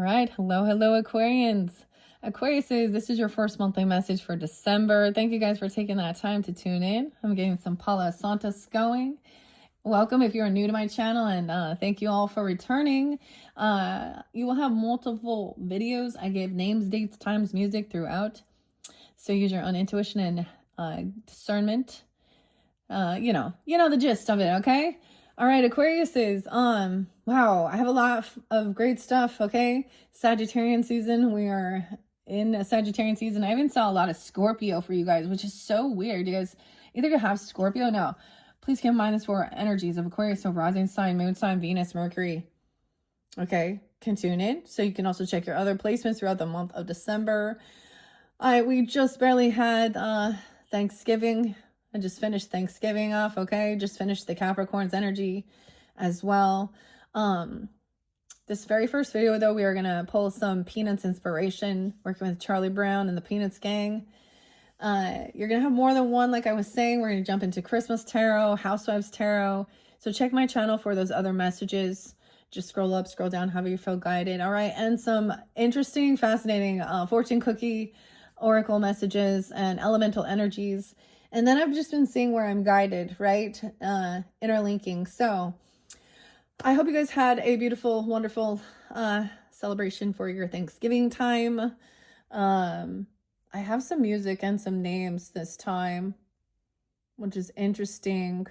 right. Hello, Aquarians. Aquariuses, this is your first monthly message for December. Thank you guys for taking that time to tune in. I'm getting some Palo Santos going. Welcome if you're new to my channel, and thank you all for returning. You will have multiple videos. I gave names, dates, times, music throughout. So use your own intuition and discernment. You know the gist of it, okay? All right, Aquariuses. Wow, I have a lot of great stuff, okay? Sagittarian season. We are in a Sagittarian season. I even saw a lot of Scorpio for you guys, which is so weird. You guys either have Scorpio, no. Please keep in mind this for energies of Aquarius, so rising sign, moon sign, Venus, Mercury. Okay, can tune in. So you can also check your other placements throughout the month of December. We just barely had Thanksgiving. I just finished Thanksgiving off, okay? Just finished the Capricorn's energy as well. This very first video, though, we are going to pull some Peanuts inspiration, working with Charlie Brown and the Peanuts gang. You're going to have more than one, like I was saying. We're going to jump into Christmas Tarot, Housewives Tarot. So check my channel for those other messages. Just scroll up, scroll down, however you feel guided. All right, and some interesting, fascinating fortune cookie oracle messages and elemental energies. And then I've just been seeing where I'm guided, right? Interlinking. So I hope you guys had a beautiful, wonderful celebration for your Thanksgiving time. I have some music and some names this time, which is interesting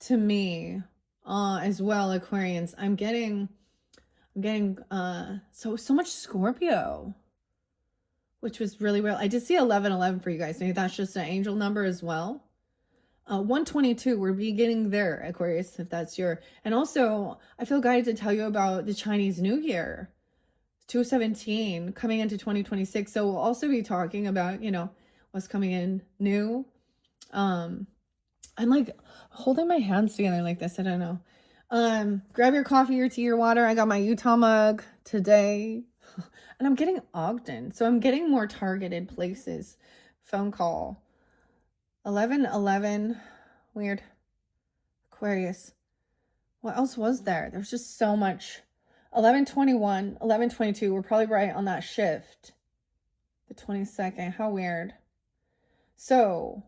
to me as well, Aquarians. I'm getting so much Scorpio, which was really real. I did see 1111 for you guys. Maybe that's just an angel number as well. 122, we're beginning there, Aquarius, if that's your... And also, I feel guided to tell you about the Chinese New Year, 217, coming into 2026. So we'll also be talking about, what's coming in new. I'm like holding my hands together like this. I don't know. Grab your coffee, your tea, your water. I got my Utah mug today. And I'm getting Ogden. So I'm getting more targeted places. Phone call. 1111. Weird. Aquarius. What else was there? There's just so much. 1121. 1122. We're probably right on that shift. The 22nd. How weird. So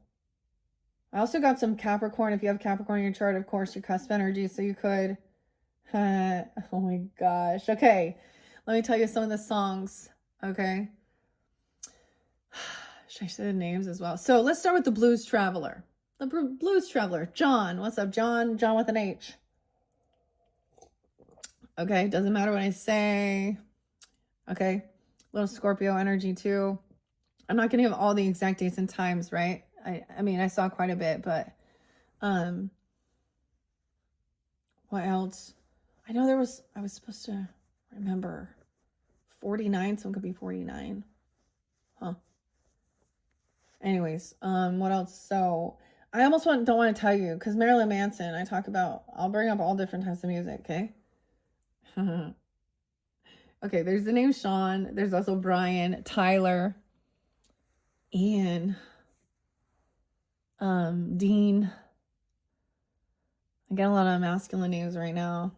I also got some Capricorn. If you have Capricorn in your chart, of course, your cusp energy. So you could. Oh my gosh. Okay. Let me tell you some of the songs, okay? Should I say the names as well? So let's start with the Blues Traveler. The Blues Traveler, John. What's up, John? John with an H. Okay, doesn't matter what I say. Okay, little Scorpio energy too. I'm not going to give all the exact dates and times, right? I mean, I saw quite a bit, but what else? I know I was supposed to remember 49, so it could be 49. Huh. Anyways, what else? So I almost don't want to tell you, because Marilyn Manson, I'll bring up all different types of music, okay? Okay, there's the name Sean. There's also Brian, Tyler, Ian, Dean. I get a lot of masculine names right now.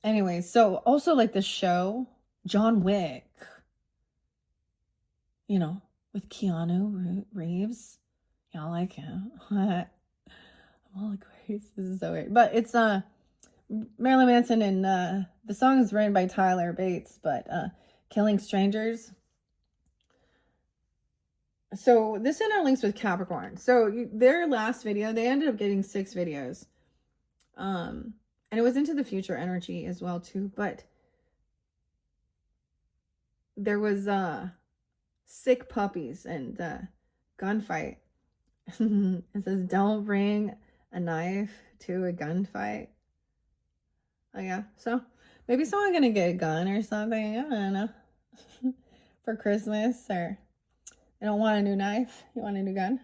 Anyway, so also like the show, John Wick, with Keanu Reeves. Y'all like him. I'm all Aquarius. This is so weird. But it's Marilyn Manson, and the song is written by Tyler Bates, but Killing Strangers. So this interlinks with Capricorn. So their last video, they ended up getting 6 videos. And it was into the future energy as well too, but there was sick puppies and gunfight. It says, don't bring a knife to a gunfight. Oh yeah, so maybe someone's gonna get a gun or something, I don't know, for Christmas, or they don't want a new knife, you want a new gun.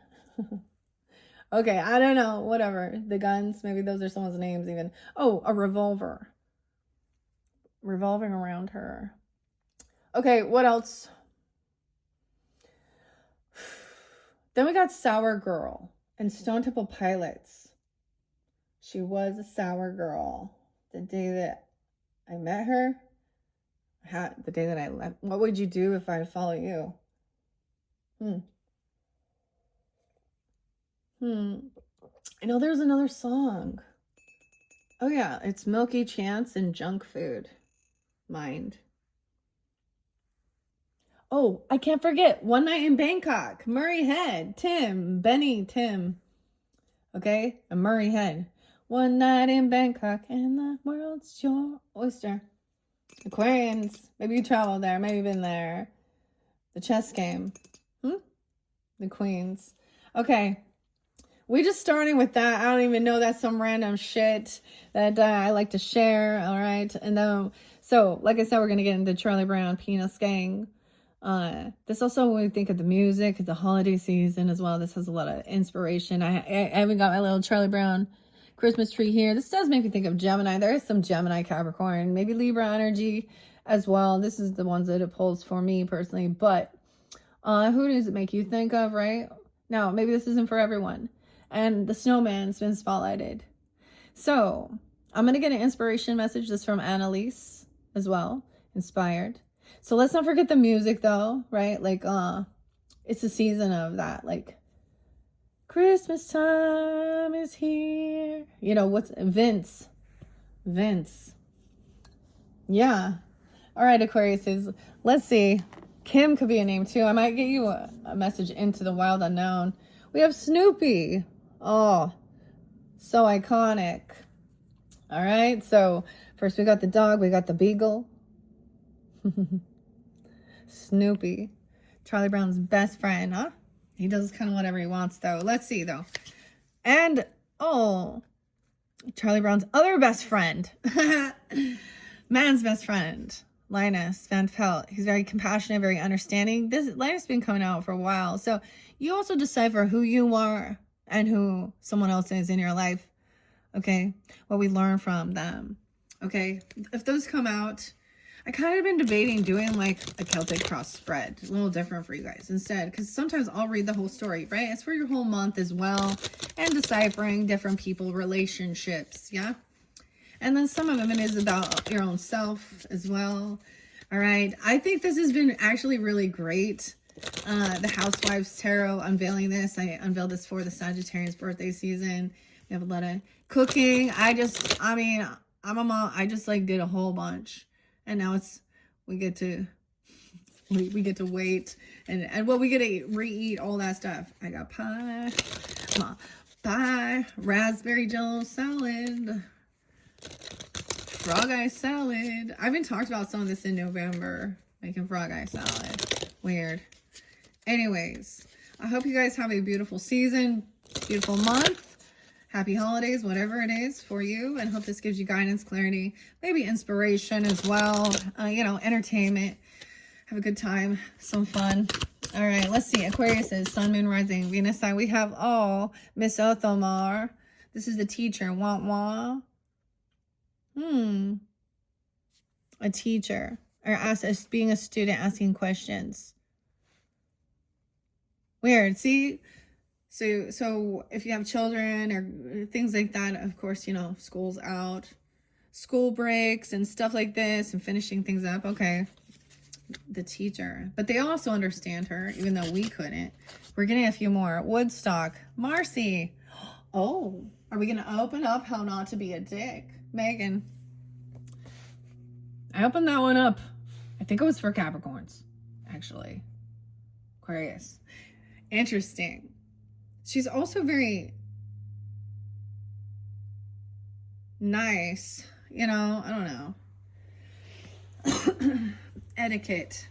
Okay, I don't know, whatever. The guns, maybe those are someone's names even. Oh, a revolver. Revolving around her. Okay, what else? Then we got Sour Girl and Stone Temple Pilots. She was a sour girl. The day that I met her. The day that I left. What would you do if I follow you? I know there's another song. Oh yeah, it's Milky Chance and Junk Food. Mind. Oh, I can't forget One Night in Bangkok. Murray Head. Tim. Okay? A Murray Head. One night in Bangkok and the world's your oyster. Aquarians. Maybe you traveled there. Maybe been there. The chess game. The Queens. Okay. We just starting with that. I don't even know. That's some random shit that I like to share. All right. And then, so like I said, we're going to get into Charlie Brown, Penis Gang. This also, when we think of the music, the holiday season as well, this has a lot of inspiration. I haven't got my little Charlie Brown Christmas tree here. This does make me think of Gemini. There is some Gemini, Capricorn, maybe Libra energy as well. This is the ones that it pulls for me personally. But who does it make you think of, right? Now, maybe this isn't for everyone. And the snowman's been spotlighted. So I'm going to get an inspiration message. This from Annalise as well. Inspired. So let's not forget the music though, right? Like, it's the season of that. Like, Christmas time is here. You know, what's Vince. Yeah. All right, Aquarius. Let's see. Kim could be a name too. I might get you a message into the wild unknown. We have Snoopy. Oh, so iconic. All right. So first we got the dog. We got the beagle. Snoopy. Charlie Brown's best friend, huh? He does kind of whatever he wants though. Let's see though. And, oh, Charlie Brown's other best friend. Man's best friend. Linus Van Pelt. He's very compassionate, very understanding. Linus has been coming out for a while. So you also decipher who you are and who someone else is in your life. Okay. What we learn from them. Okay. If those come out, I kind of been debating doing like a Celtic cross spread. A little different for you guys instead. Because sometimes I'll read the whole story, right? It's for your whole month as well. And deciphering different people, relationships. Yeah. And then some of them it is about your own self as well. All right. I think this has been actually really great. The Housewives Tarot unveiling this. I unveiled this for the Sagittarius birthday season. We have a lot of cooking. I mean, I'm a mom. I just like did a whole bunch. And now we get to wait. And well, we get to re-eat all that stuff. I got pie, raspberry jello salad, frog eye salad. I haven't talked about some of this in November, making frog eye salad. Weird. Anyways, I hope you guys have a beautiful season, beautiful month. Happy holidays, whatever it is for you. And hope this gives you guidance, clarity, maybe inspiration as well. You know, entertainment. Have a good time. Some fun. All right, let's see. Aquarius is Sun, Moon, Rising, Venus sign. We have Miss Othomar. This is the teacher. Wah. A teacher. Or being a student, asking questions. Weird. See? So if you have children or things like that, of course, you know, school's out. School breaks and stuff like this and finishing things up. Okay. The teacher. But they also understand her, even though we couldn't. We're getting a few more. Woodstock. Marcy. Oh, are we going to open up How Not to Be a Dick? Megan. I opened that one up. I think it was for Capricorns, actually. Aquarius. Interesting. She's also very nice. You know, I don't know. Etiquette.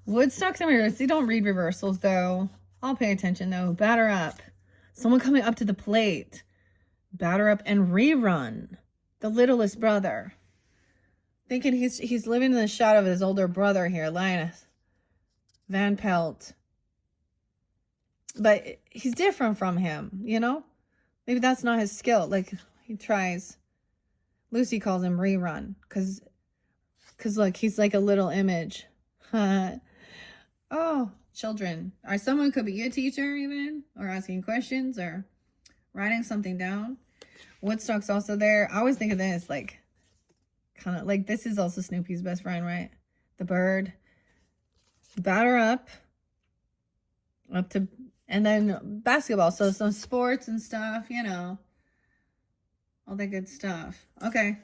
Woodstock's in reverse. They don't read reversals, though. I'll pay attention, though. Batter up. Someone coming up to the plate. Batter up and rerun. The littlest brother. Thinking he's living in the shadow of his older brother here, Linus Van Pelt. But he's different from him, you know? Maybe that's not his skill. Like, he tries. Lucy calls him rerun. Because look, he's like a little image. Oh, children. Or someone could be a teacher even. Or asking questions. Or writing something down. Woodstock's also there. I always think of this, like, kind of like, this is also Snoopy's best friend, right? The bird. Batter up to, and then basketball. So some sports and stuff, you know, all that good stuff. Okay,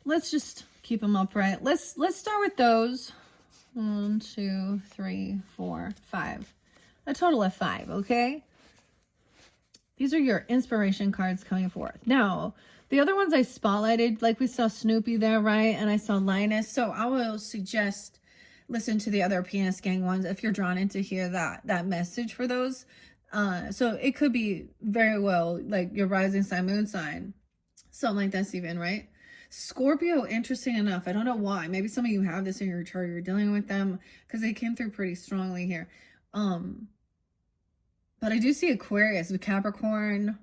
let's just keep them upright. Let's start with those. 1, 2, 3, 4, 5. A total of 5. Okay. These are your inspiration cards coming forth. Now, the other ones I spotlighted, like we saw Snoopy there, right? And I saw Linus. So I will suggest listen to the other Penis Gang ones if you're drawn into hear that message for those. So it could be very well like your rising sign, moon sign, something like this even, right? Scorpio, interesting enough. I don't know why. Maybe some of you have this in your chart. You're dealing with them because they came through pretty strongly here. But I do see Aquarius with Capricorn.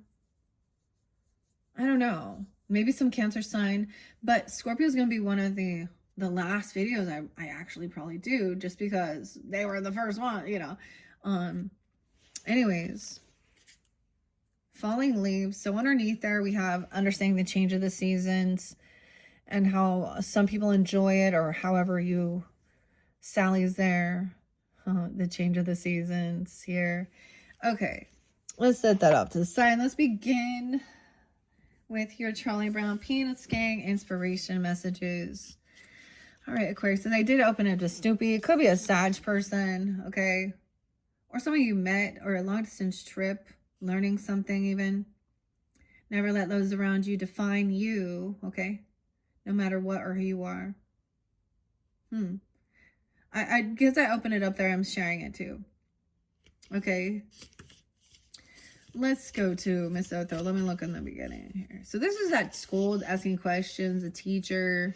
I don't know. Maybe some Cancer sign. But Scorpio is going to be one of the last videos I actually probably do, just because they were the first one, you know. Anyways. Falling leaves. So underneath there we have understanding the change of the seasons and how some people enjoy it, or however you, Sally's there. The change of the seasons here. Okay, let's set that up to the side. Let's begin with your Charlie Brown Penis Gang inspiration messages. All right, Aquarius. And I did open it to Snoopy. It could be a Sag person, okay? Or someone you met, or a long distance trip, learning something even. Never let those around you define you, okay? No matter what or who you are. I guess I opened it up there. I'm sharing it too. Okay. Let's go to Miss Otho. Let me look in the beginning here. So this is at school asking questions, a teacher.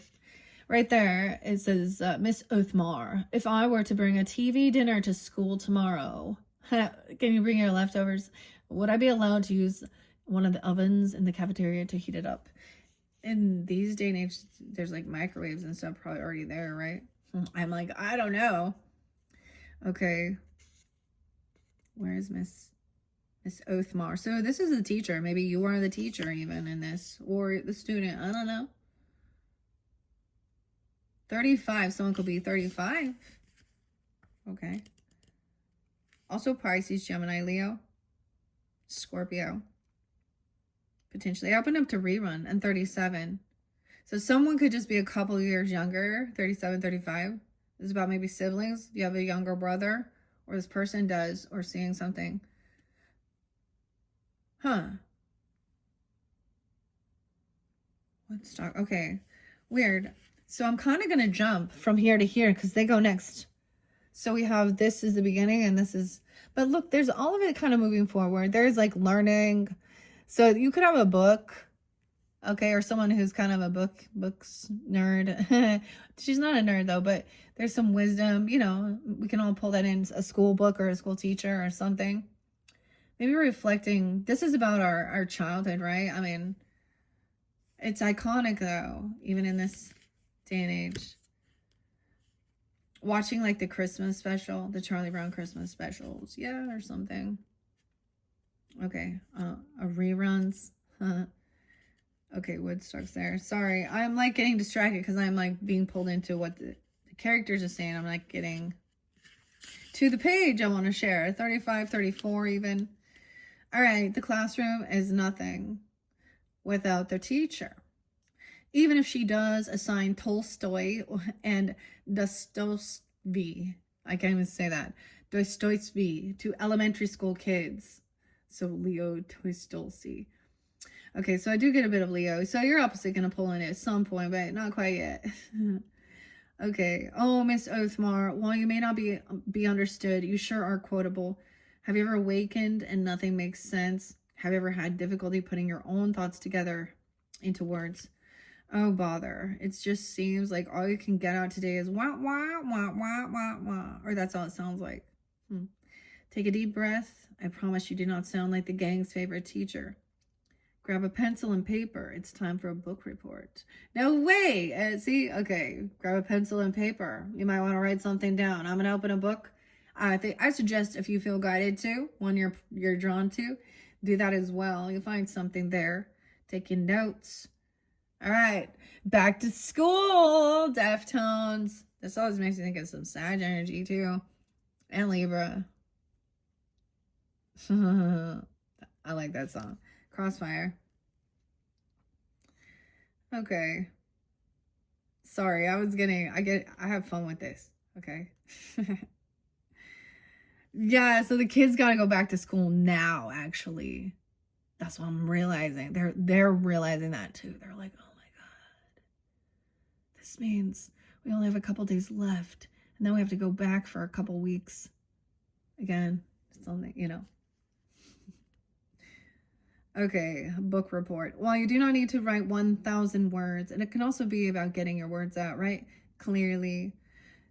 Right there, it says, Miss Othmar, if I were to bring a TV dinner to school tomorrow, can you bring your leftovers? Would I be allowed to use one of the ovens in the cafeteria to heat it up? In these day and age, there's like microwaves and stuff probably already there, right? I'm like, I don't know. Okay. Where is Miss Othmar? So this is the teacher. Maybe you are the teacher even in this, or the student. I don't know. 35. Someone could be 35. Okay. Also Pisces, Gemini, Leo, Scorpio. Potentially. I opened up to rerun and 37. So someone could just be a couple years younger, 37, 35. This is about maybe siblings. You have a younger brother, or this person does, or seeing something. Let's talk. Okay. Weird. So I'm kind of going to jump from here to here because they go next. So we have this is the beginning and this is, but look, there's all of it kind of moving forward. There's like learning. So you could have a book, okay, or someone who's kind of a books nerd. She's not a nerd though, but there's some wisdom, you know, we can all pull that in, a school book or a school teacher or something. Maybe reflecting, this is about our childhood, right? I mean, it's iconic though, even in this day and age. Watching like the Christmas special, the Charlie Brown Christmas specials, yeah, or something. Okay, reruns. Okay, Woodstock's there. Sorry, I'm like getting distracted because I'm like being pulled into what the characters are saying. I'm like getting to the page I want to share. 35, 34 even. All right, the classroom is nothing without the teacher. Even if she does assign Tolstoy and Dostoevsky, I can't even say that, Dostoevsky to elementary school kids. So Leo Tolstoy. Okay, so I do get a bit of Leo. So you're opposite going to pull in at some point, but not quite yet. Okay. Oh, Miss Othmar, while you may not be understood, you sure are quotable. Have you ever awakened and nothing makes sense? Have you ever had difficulty putting your own thoughts together into words? Oh, bother. It just seems like all you can get out today is wah, wah, wah, wah, wah, wah. Or that's all it sounds like. Take a deep breath. I promise you do not sound like the gang's favorite teacher. Grab a pencil and paper. It's time for a book report. No way. See? Okay. Grab a pencil and paper. You might want to write something down. I'm going to open a book. I suggest if you feel guided to, one you're drawn to, do that as well. You'll find something there. Taking notes. All right. Back to school, Deftones. This always makes me think of some Sag energy too. And Libra. I like that song. Crossfire. Okay. Sorry, I have fun with this. Okay. Yeah, so the kids gotta go back to school now, actually. That's what I'm realizing. They're realizing that too. They're like, oh my God. This means we only have a couple days left. And then we have to go back for a couple weeks. Again, something, you know. Okay, book report. While you do not need to write 1,000 words, and it can also be about getting your words out, right? Clearly.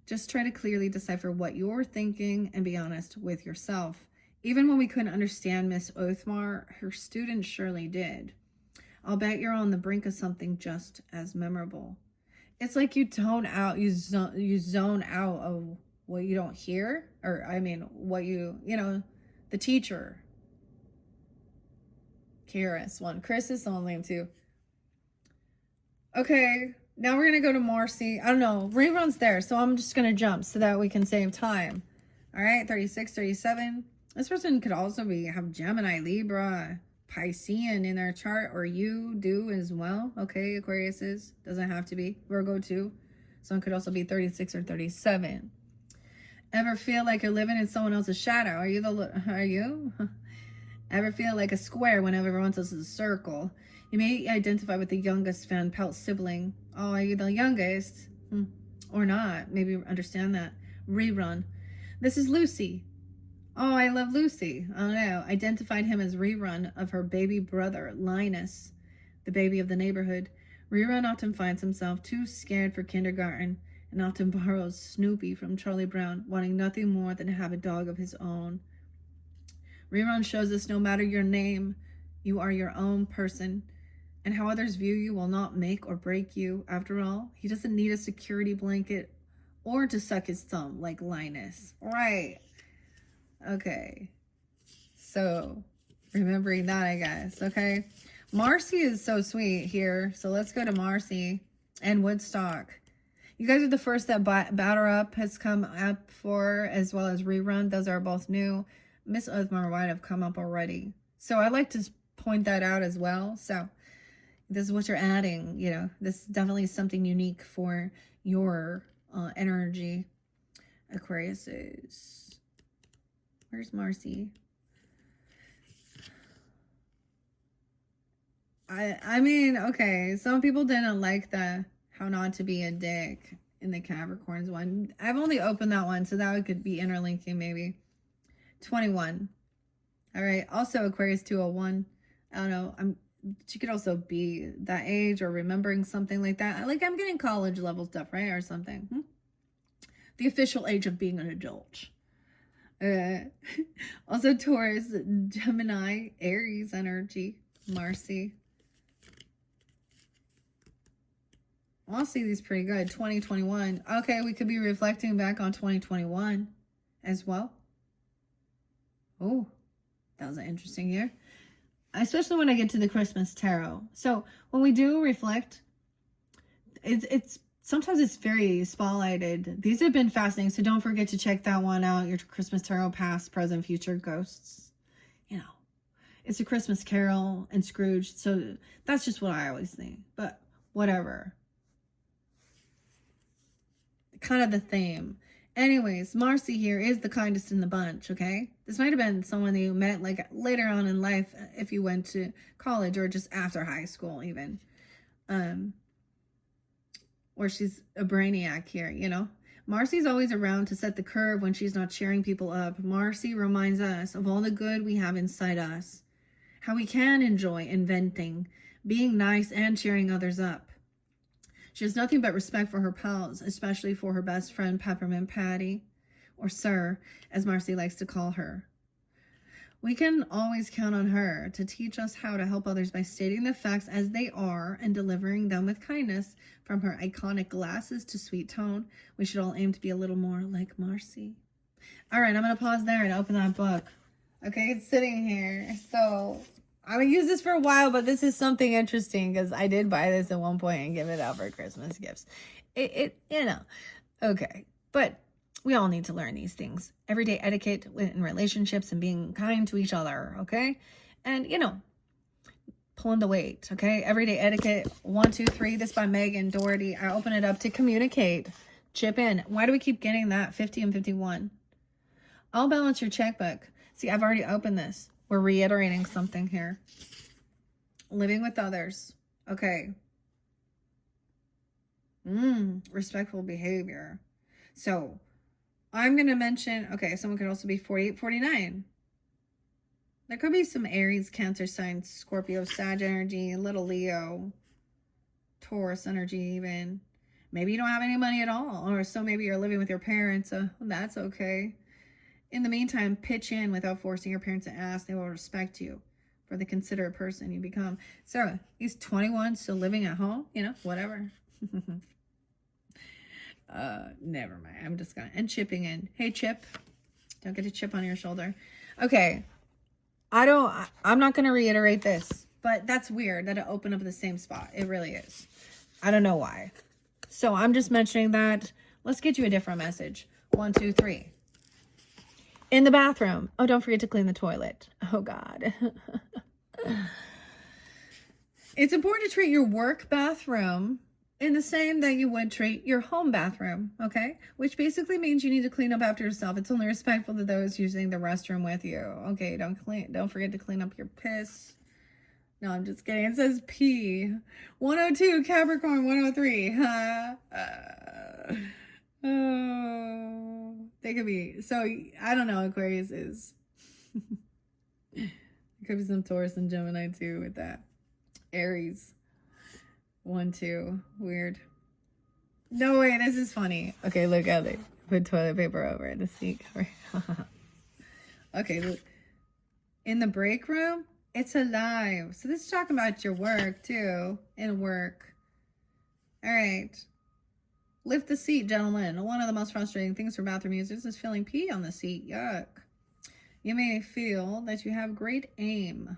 Just try to clearly decipher what you're thinking and be honest with yourself. Even when we couldn't understand Miss Othmar, her students surely did. I'll bet you're on the brink of something just as memorable. It's like you zone out of what you don't hear, or I mean, what the teacher. Karis one. Chris is someone lame too. Okay, now we're gonna go to Marcy. I don't know, rerun's there, so I'm just gonna jump so that we can save time. All right, 36, 37. This person could also have Gemini, Libra, Piscean in their chart, or you do as well. Okay, Aquarius doesn't have to be. Virgo too. Someone could also be 36 or 37. Ever feel like you're living in someone else's shadow? Are you? Ever feel like a square when everyone else is a circle? You may identify with the youngest Van Pelt sibling. Oh, are you the youngest? Or not. Maybe understand that. Rerun. This is Lucy. Oh, I love Lucy. Oh no. Identified him as Rerun of her baby brother, Linus, the baby of the neighborhood. Rerun often finds himself too scared for kindergarten and often borrows Snoopy from Charlie Brown, wanting nothing more than to have a dog of his own. Rerun shows us no matter your name, you are your own person, and how others view you will not make or break you. After all, he doesn't need a security blanket or to suck his thumb like Linus. Right. Okay. So, remembering that, I guess. Okay. Marcy is so sweet here. So let's go to Marcy and Woodstock. You guys are the first that Batter Up has come up for, as well as Rerun. Those are both new. Miss Othmar might have come up already. So I like to point that out as well. So this is what you're adding. This definitely is something unique for your energy. Aquarius is. Where's Marcy? I mean, okay. Some people didn't like the how not to be a dick in the Capricorns one. I've only opened that one, so that could be interlinking maybe. 21. All right. Also Aquarius 201. I don't know. She could also be that age or remembering something like that. Like I'm getting college level stuff, right? Or something. The official age of being an adult. Also Taurus, Gemini, Aries energy. Marcy. I'll see these pretty good. 2021. Okay, we could be reflecting back on 2021 as well. Oh, that was an interesting year. Especially when I get to the Christmas tarot. So when we do reflect, it's sometimes it's very spotlighted. These have been fascinating, so don't forget to check that one out. Your Christmas tarot, past, present, future, ghosts. It's a Christmas Carol and Scrooge. So that's just what I always think. But whatever. Kind of the theme. Anyways, Marcy here is the kindest in the bunch, okay? This might have been someone that you met like later on in life if you went to college or just after high school even. Or she's a brainiac here, Marcy's always around to set the curve when she's not cheering people up. Marcy reminds us of all the good we have inside us. How we can enjoy inventing, being nice, and cheering others up. She has nothing but respect for her pals, especially for her best friend Peppermint Patty, or Sir, as Marcy likes to call her. We can always count on her to teach us how to help others by stating the facts as they are and delivering them with kindness. From her iconic glasses to sweet tone, we should all aim to be a little more like Marcy. All right, I'm going to pause there and open that book. Okay, it's sitting here. So I would use this for a while, but this is something interesting because I did buy this at one point and give it out for Christmas gifts. You know, okay. But we all need to learn these things. Everyday etiquette in relationships and being kind to each other, okay? And, you know, pulling the weight, okay? Everyday etiquette, 1, 2, 3. This by Megan Doherty. I open it up to communicate. Chip in. Why do we keep getting that? 50 and 51. I'll balance your checkbook. See, I've already opened this. We're reiterating something here. Living with others. Okay. Respectful behavior. So, I'm going to mention, okay, someone could also be 48, 49. There could be some Aries, Cancer signs, Scorpio, Sag energy, little Leo, Taurus energy even. Maybe you don't have any money at all, or so maybe you're living with your parents. That's okay. In the meantime, pitch in without forcing your parents to ask. They will respect you for the considerate person you become. Sarah, he's 21, still living at home, you know, whatever. Never mind. I'm just gonna, and chipping in. Hey, Chip. Don't get a chip on your shoulder. Okay. I'm not going to reiterate this, but that's weird that it opened up at the same spot. It really is. I don't know why. So I'm just mentioning that. Let's get you a different message. 1, 2, 3. In the bathroom. Oh, don't forget to clean the toilet. Oh, God. It's important to treat your work bathroom in the same that you would treat your home bathroom, okay? Which basically means you need to clean up after yourself. It's only respectful to those using the restroom with you. Okay, don't forget to clean up your piss. No, I'm just kidding. It says pee. 102, Capricorn, 103. Oh, they could be. So, I don't know, Aquarius is. There could be some Taurus and Gemini too with that. Aries. 1, 2. Weird. No way, this is funny. Okay, look at it. Put toilet paper over the seat cover. Okay, look. In the break room, it's alive. So this is talking about your work too. In work. All right. Lift the seat, gentlemen. One of the most frustrating things for bathroom users is feeling pee on the seat. Yuck. You may feel that you have great aim,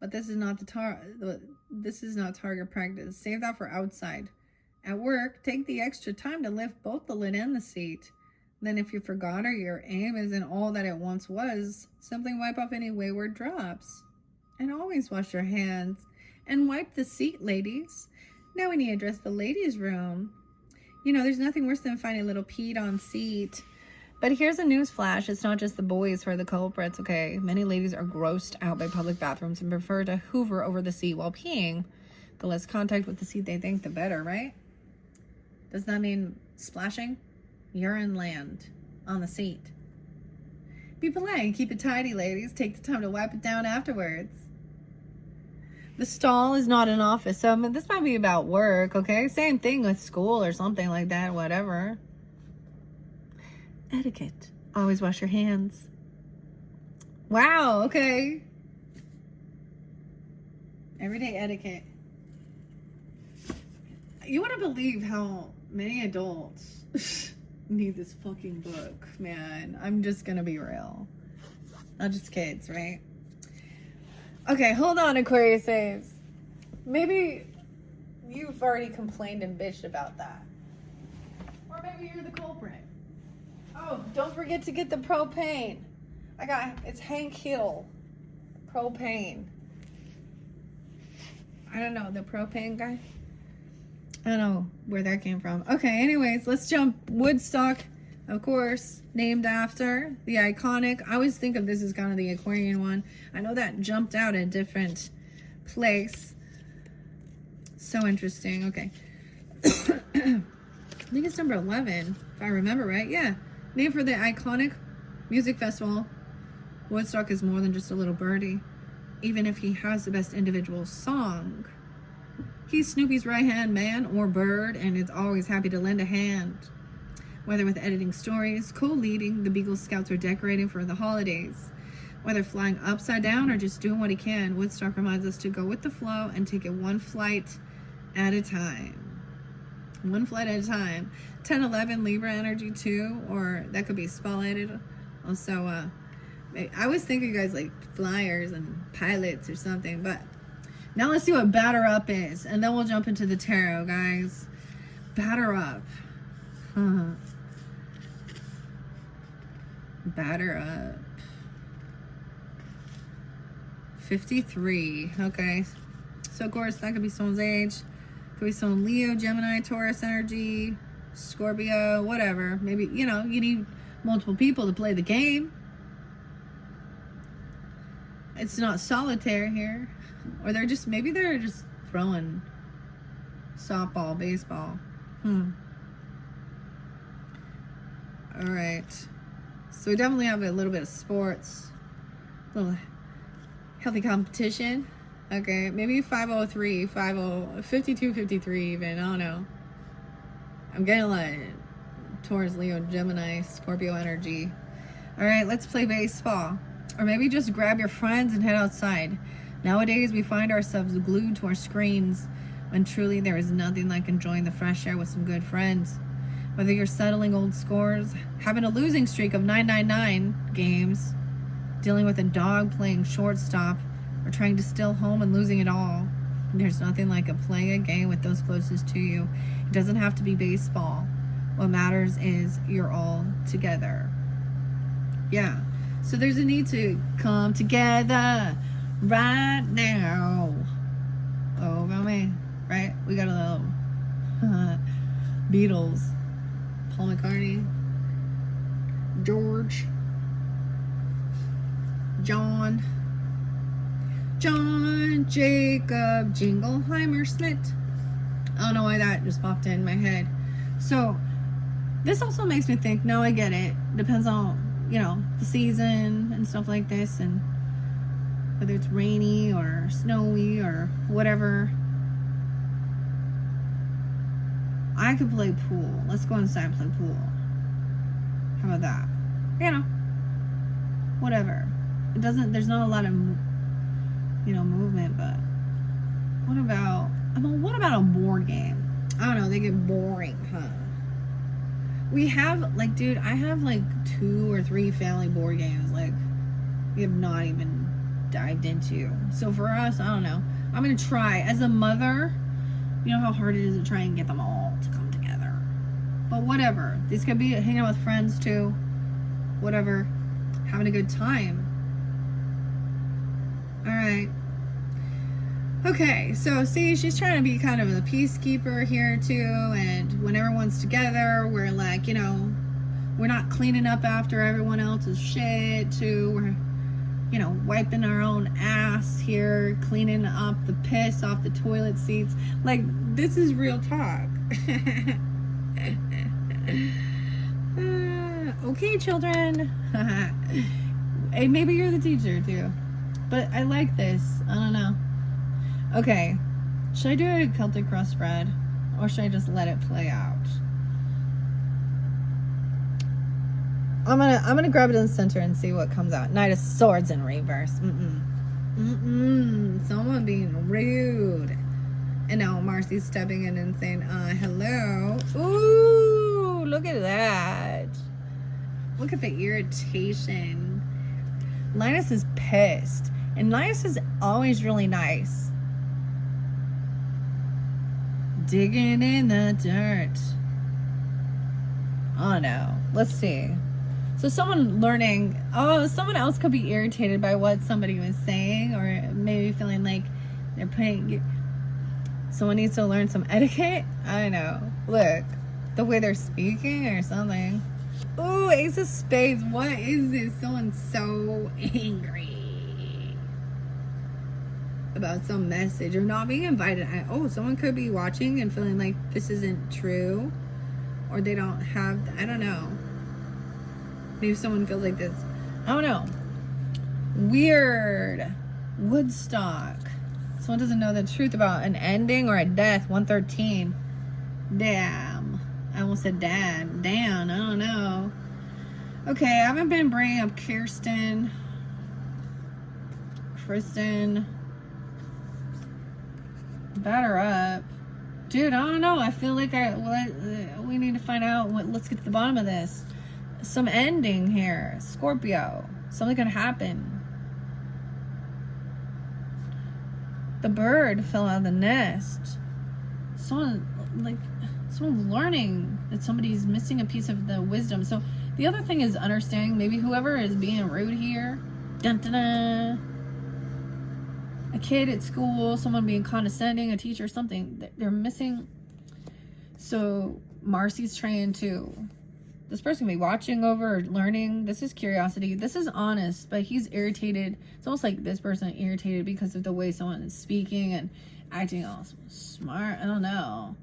but this is not target practice. Save that for outside. At work, take the extra time to lift both the lid and the seat. Then if you forgot or your aim isn't all that it once was, simply wipe off any wayward drops. And always wash your hands. And wipe the seat, ladies. Now we need to address the ladies' room. You know, there's nothing worse than finding a little peed on seat. But here's a news flash. It's not just the boys who are the culprits, okay? Many ladies are grossed out by public bathrooms and prefer to hoover over the seat while peeing. The less contact with the seat they think, the better, right? Does that mean splashing? Urine land on the seat. Be polite. Keep it tidy, ladies. Take the time to wipe it down afterwards. The stall is not an office. So, I mean, this might be about work, okay? Same thing with school or something like that, whatever. Etiquette. Always wash your hands. Wow, okay. Everyday etiquette. You want to believe how many adults need this fucking book, man. I'm just gonna be real. Not just kids, right? Okay, hold on, Aquarius saves. Maybe you've already complained and bitched about that. Or maybe you're the culprit. Oh, don't forget to get the propane. It's Hank Hill. Propane. I don't know, the propane guy? I don't know where that came from. Okay, anyways, let's jump. Woodstock, of course, named after the iconic. I always think of this as kind of the Aquarian one. I know that jumped out at a different place. So interesting. Okay. I think it's number 11, if I remember right. Yeah. Named for the iconic music festival. Woodstock is more than just a little birdie, even if he has the best individual song. He's Snoopy's right-hand man or bird, and is always happy to lend a hand. Whether with editing stories, co-leading the Beagle Scouts, or decorating for the holidays. Whether flying upside down or just doing what he can, Woodstock reminds us to go with the flow and take it one flight at a time. One flight at a time. 10-11 Libra energy too, or that could be spotlighted. Also, I was thinking you guys like flyers and pilots or something, but now let's see what batter up is, and then we'll jump into the tarot, guys. Batter up. Batter up. 53. Okay. So, of course, that could be someone's age. Could be someone Leo, Gemini, Taurus energy, Scorpio, whatever. Maybe, you know, you need multiple people to play the game. It's not solitaire here. Or maybe they're just throwing softball, baseball. Alright. So we definitely have a little bit of sports. A little healthy competition. Okay, maybe 503, 52, 53 even. I don't know. I'm getting like Taurus, Leo, Gemini, Scorpio energy. Alright, let's play baseball. Or maybe just grab your friends and head outside. Nowadays, we find ourselves glued to our screens when truly there is nothing like enjoying the fresh air with some good friends. Whether you're settling old scores, having a losing streak of 999 games, dealing with a dog playing shortstop, or trying to steal home and losing it all, there's nothing like playing a game with those closest to you. It doesn't have to be baseball. What matters is you're all together. Yeah. So there's a need to come together right now. Oh, about me, right? We got a little Beatles, Paul McCartney, George, John Jacob Jingleheimer Smith. I don't know why that just popped in my head. So this also makes me think, no, I get it. Depends on, you know, the season and stuff like this, and whether it's rainy or snowy or whatever. I could play pool. Let's go inside and play pool. How about that? You know, whatever. It doesn't, there's not a lot of, you know, movement, but what about a board game? I don't know, they get boring, huh? We have, like, dude, I have like 2 or 3 family board games, like, we have not even dived into. So for us, I don't know. I'm gonna try. As a mother, you know how hard it is to try and get them all to come together. But whatever. These could be hanging out with friends too. Whatever. Having a good time. Alright. Okay, so see, she's trying to be kind of a peacekeeper here too, and when everyone's together, we're like, you know, we're not cleaning up after everyone else's shit too. We're, you know, wiping our own ass here, cleaning up the piss off the toilet seats. Like, this is real talk. Okay, children. Hey, maybe you're the teacher too. But I like this. I don't know. Okay, should I do a Celtic cross spread, or should I just let it play out? I'm gonna grab it in the center and see what comes out. Knight of Swords in reverse. Someone being rude. And now Marcy's stepping in and saying, hello. Ooh, look at that. Look at the irritation. Linus is pissed. And Linus is always really nice. Digging in the dirt. Oh no. Let's see. So someone else could be irritated by what somebody was saying, or maybe feeling like they're putting, someone needs to learn some etiquette. I don't know. Look, the way they're speaking or something. Ooh, Ace of Spades. What is this? Someone's so angry about some message or not being invited. Someone could be watching and feeling like this isn't true, or they don't have, I don't know. Maybe someone feels like this. I don't know. Weird. Woodstock. Someone doesn't know the truth about an ending or a death. 113. Damn. I almost said dad. Damn. I don't know. Okay, I haven't been bringing up Kristen. Batter up. Dude, I don't know. I feel like we need to find out let's get to the bottom of this. Some ending here. Scorpio. Something could happen. The bird fell out of the nest. Someone's learning that somebody's missing a piece of the wisdom. So the other thing is understanding maybe whoever is being rude here. Dun, dun, dun. A kid at school, someone being condescending, a teacher, something. They're missing. So Marcy's trained too. This person can be watching over or learning. This is curiosity. This is honest, but he's irritated. It's almost like this person is irritated because of the way someone is speaking and acting all smart. I don't know.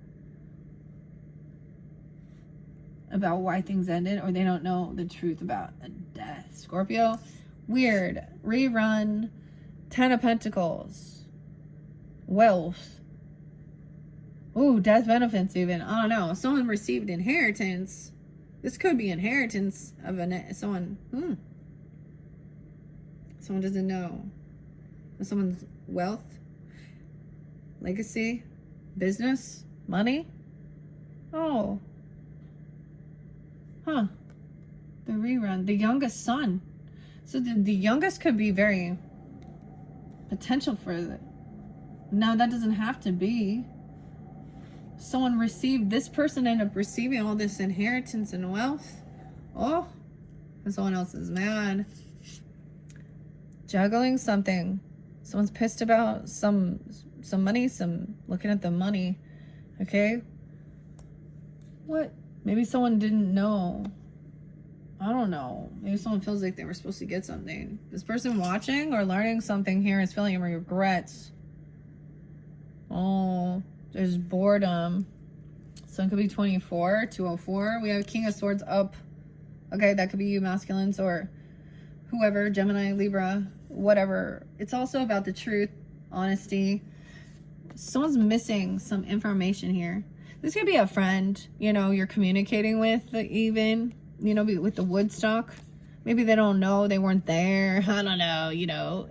About why things ended, or they don't know the truth about a death. Scorpio, weird. Rerun. 10 of Pentacles. Wealth. Ooh, death benefits even. I don't know. Someone received inheritance. This could be inheritance of someone. Someone doesn't know. Someone's wealth. Legacy. Business. Money. Oh. Huh. The rerun. The youngest son. So the youngest could be very potential for it. No, that doesn't have to be. Someone received, this person ended up receiving all this inheritance and wealth. Oh, and someone else is mad. Juggling something. Someone's pissed about some money, looking at the money. Okay. What? Maybe someone didn't know. I don't know. Maybe someone feels like they were supposed to get something. This person watching or learning something here is feeling regrets. Oh, there's boredom. Someone could be 24, 204. We have King of Swords up. Okay, that could be you, masculines, or whoever, Gemini, Libra, whatever. It's also about the truth, honesty. Someone's missing some information here. This could be a friend, you know, you're communicating with, even, you know, with the Woodstock. Maybe they don't know, they weren't there. I don't know, you know.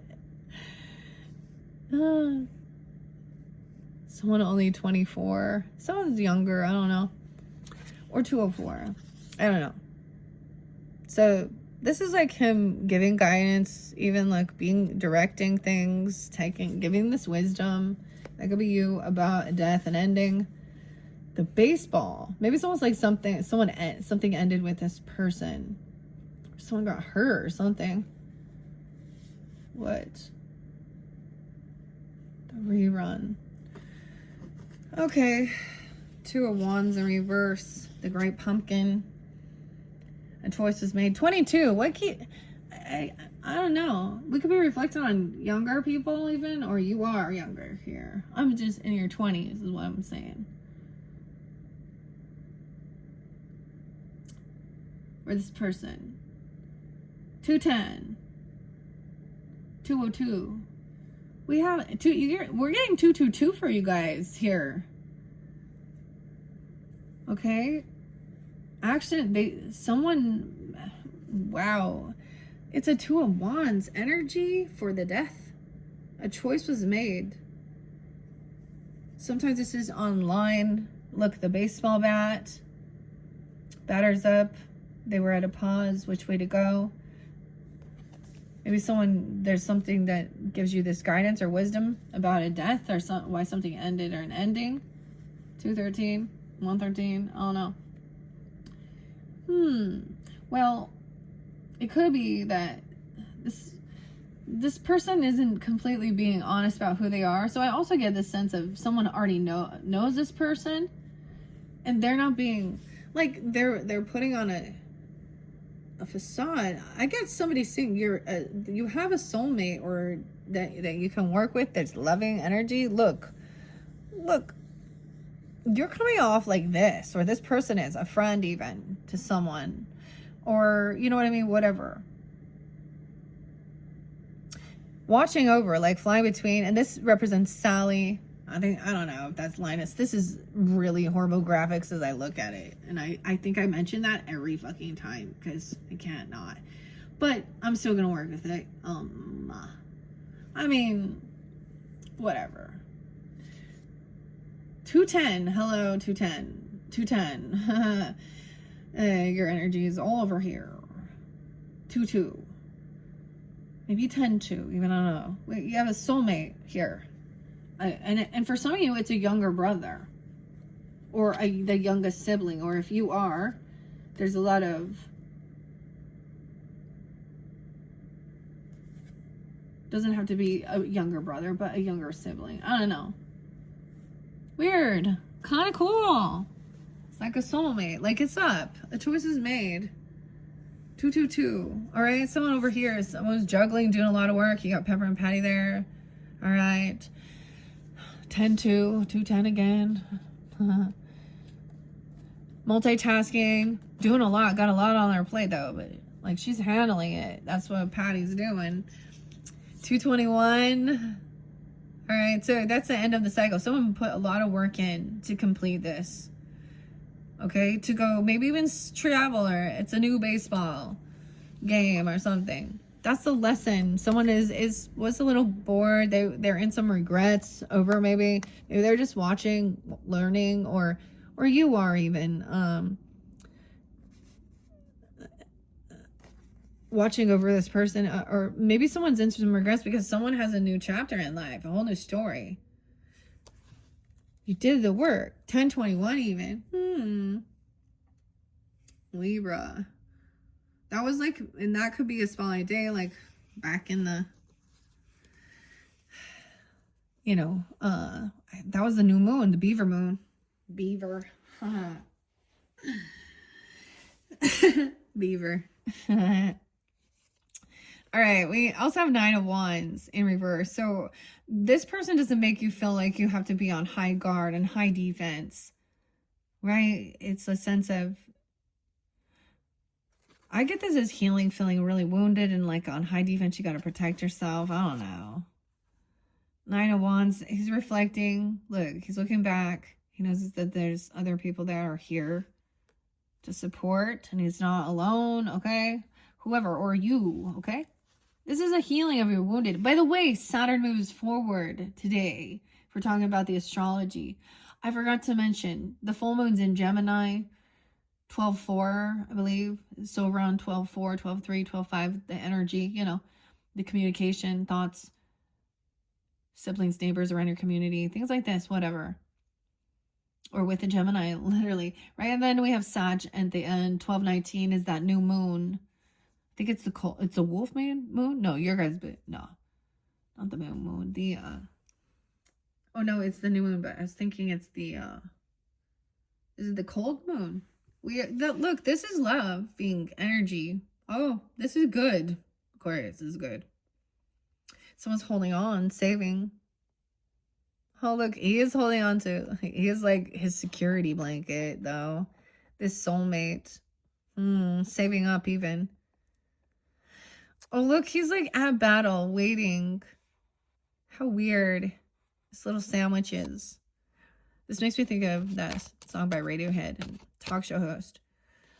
Someone only 24. Someone's younger, I don't know. Or 204. I don't know. So this is like him giving guidance, even like directing things, giving this wisdom. That could be you about death and ending. The baseball. Maybe someone's like something ended with this person. Someone got hurt or something. What? The rerun. Okay. 2 of Wands in reverse. The Great Pumpkin. A choice was made. 22. What I don't know. We could be reflecting on younger people even, or you are younger here. I'm just in your 20s is what I'm saying. Or this person. 210. 202. We have we're getting 222 for you guys here. Okay. Wow. It's a 2 of Wands energy for the death. A choice was made. Sometimes this is online. Look, the baseball bat. Batter's up. They were at a pause. Which way to go? Maybe there's something that gives you this guidance or wisdom about a death or why something ended or an ending. 213, 113, I don't know. Well, it could be that this person isn't completely being honest about who they are. So I also get this sense of someone already knows this person, and they're not being like they're putting on a facade. I get somebody saying you have a soulmate or that you can work with that's loving energy. Look, you're coming off like this, or this person is a friend even to someone, or you know what I mean, whatever. Watching over, like flying between, and this represents Sally. I don't know if that's Linus. This is really horrible graphics as I look at it. And I think I mention that every fucking time because I can't not. But I'm still going to work with it. I mean, whatever. 210. Hello, 210. 210. Your energy is all over here. 22. maybe 10-2, even, I don't know. You have a soulmate here. And for some of you, it's a younger brother. Or the youngest sibling. Or if you are, there's a lot of... Doesn't have to be a younger brother, but a younger sibling. I don't know. Weird. Kind of cool. It's like a soulmate. Like, it's up. A choice is made. 222. All right. Someone over here. Someone's juggling, doing a lot of work. You got Pepper and Patty there. All right. 10-2. 210 again. Multitasking. Doing a lot. Got a lot on her plate, though. But, like, she's handling it. That's what Patty's doing. 221. All right, so that's the end of the cycle. Someone put a lot of work in to complete this. Okay, to go maybe even travel, or it's a new baseball game or something. That's the lesson. Someone was a little bored. They're in some regrets over maybe they're just watching, learning, or you are even watching over this person, or maybe someone's in some regrets because someone has a new chapter in life, a whole new story. You did the work. 1021 even. Libra. That was like, and that could be a spotlight day, like back in the, that was the new moon, the beaver moon. Beaver. Beaver. All right, we also have 9 of Wands in reverse. So this person doesn't make you feel like you have to be on high guard and high defense, right? It's a sense of, I get this as healing, feeling really wounded and like on high defense, you got to protect yourself. I don't know. 9 of Wands, he's reflecting. Look, he's looking back. He knows that there's other people that are here to support, and he's not alone, okay? Whoever, or you, okay? This is a healing of your wounded. By the way, Saturn moves forward today. If we're talking about the astrology, I forgot to mention the full moon's in Gemini, 12-4, I believe. So around 12-4, 12-3, 12-5, the energy, the communication, thoughts, siblings, neighbors around your community, things like this, whatever. Or with the Gemini, literally, right? And then we have Sag at the end. 12-19 is that new moon. I think it's a wolf moon. No, your guys, but no, not the moon. The oh no, it's the new moon. But I was thinking it's the is it the cold moon? Look, this is love being energy. Oh, this is good. Aquarius, this is good. Someone's holding on, saving. Oh look, he is holding on to. He is like his security blanket, though. This soulmate, saving up even. Oh, look, he's like at battle, waiting. How weird. This little sandwiches. This makes me think of that song by Radiohead, and talk show host.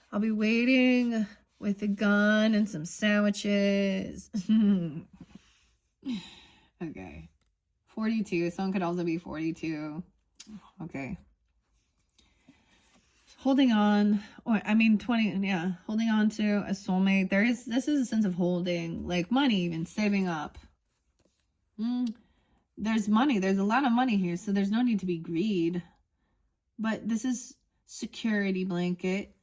I'll be waiting with a gun and some sandwiches. Okay. 42. Someone could also be 42. Okay. Holding on, or I mean 20, yeah, holding on to a soulmate. This is a sense of holding, like money, even saving up. There's money, there's a lot of money here, so there's no need to be greed. But this is security blanket.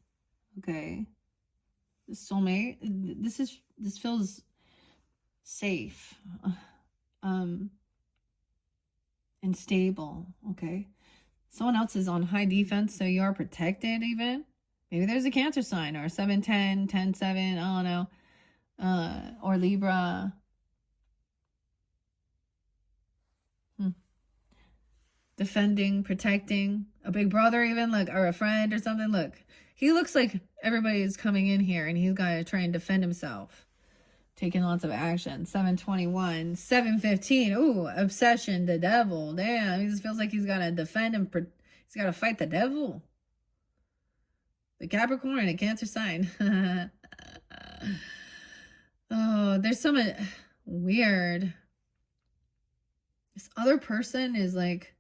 Okay. The soulmate, this feels safe. And stable, okay? Someone else is on high defense, so you are protected even. Maybe there's a Cancer sign, or 7-10, 10-7, I don't know. Or Libra. Defending, protecting. A big brother even, like, or a friend or something. Look, he looks like everybody is coming in here, and he's got to try and defend himself. Taking lots of action. 7-21, 7-15. Ooh, obsession, the devil. Damn, he just feels like he's got to defend him. He's got to fight the devil. The Capricorn, a Cancer sign. Oh, there's some weird. This other person is like,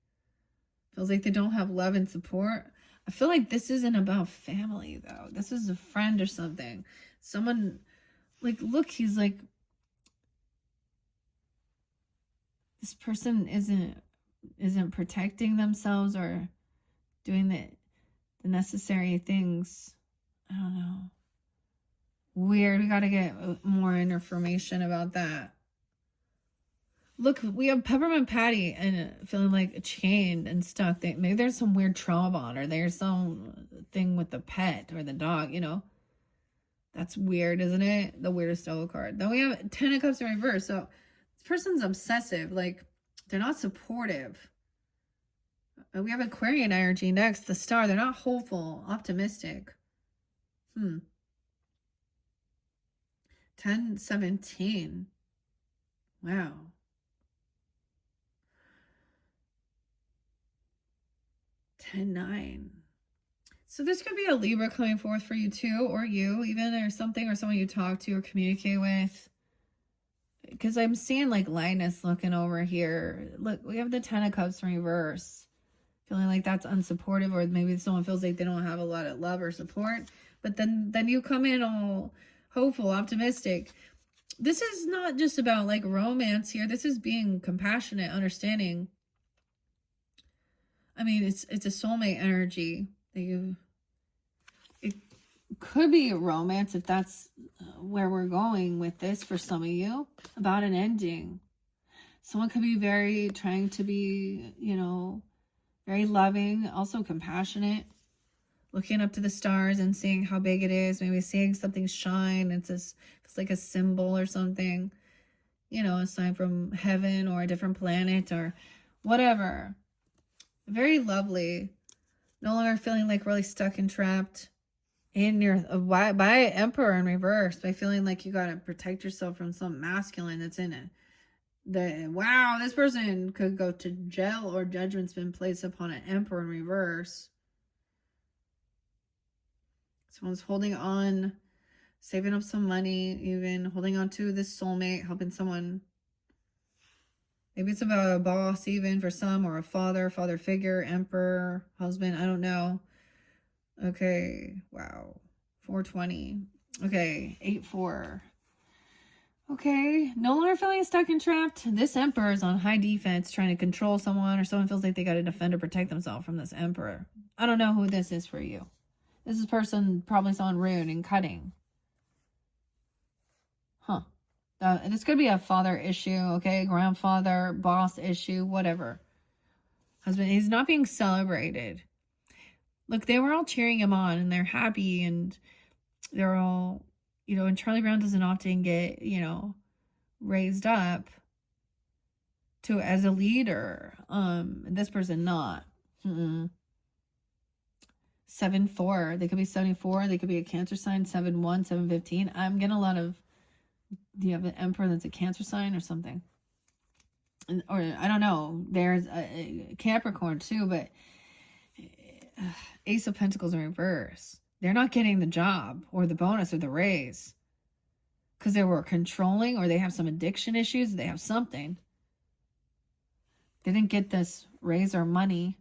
feels like they don't have love and support. I feel like this isn't about family, though. This is a friend or something. Someone... Like, look, he's like, this person isn't protecting themselves or doing the necessary things. I don't know. Weird. We got to get more information about that. Look, we have Peppermint Patty and feeling like chained and stuck. Maybe there's some weird trauma bond, or there's some thing with the pet or the dog, you know. That's weird, isn't it? The weirdest devil card. Then we have 10 of Cups in reverse. So this person's obsessive. Like, they're not supportive. We have Aquarian energy next, the Star. They're not hopeful, optimistic. 10-17. Wow. 10-9. So this could be a Libra coming forth for you too, or you even, or something, or someone you talk to or communicate with. Because I'm seeing like Linus looking over here. Look, we have the 10 of Cups in reverse. Feeling like that's unsupportive, or maybe someone feels like they don't have a lot of love or support. But then you come in all hopeful, optimistic. This is not just about like romance here. This is being compassionate, understanding. I mean, it's a soulmate energy. It could be a romance if that's where we're going with this for some of you, about an ending. Someone could be trying to be, you know, very loving, also compassionate, looking up to the stars and seeing how big it is, maybe seeing something shine. It's like a symbol or something, you know, a sign from heaven or a different planet or whatever. Very lovely. No longer feeling like really stuck and trapped in your by Emperor in reverse, by feeling like you got to protect yourself from some masculine that's in it. Wow, this person could go to jail, or judgment's been placed upon an Emperor in reverse. Someone's holding on, saving up some money, even holding on to this soulmate, helping someone. Maybe it's about a boss even for some, or a father figure, emperor, husband, I don't know. Okay, wow. 420. Okay, 8-4. Okay, no longer feeling stuck and trapped. This emperor is on high defense, trying to control someone, or someone feels like they got to defend or protect themselves from this emperor. I don't know who this is for you. This is person probably someone rude and cutting. This could be a father issue, okay? Grandfather, boss issue, whatever. Husband, he's not being celebrated. Look, they were all cheering him on, and they're happy, and they're all, you know, and Charlie Brown doesn't often get, you know, raised up to as a leader. This person not. 7-4. They could be 74. They could be a Cancer sign. 7-1, 7-15. I'm getting a lot of. Do you have an Emperor that's a Cancer sign or something? Or I don't know. There's a Capricorn too, but Ace of Pentacles in reverse. They're not getting the job or the bonus or the raise because they were controlling, or they have some addiction issues. They have something. They didn't get this raise or money.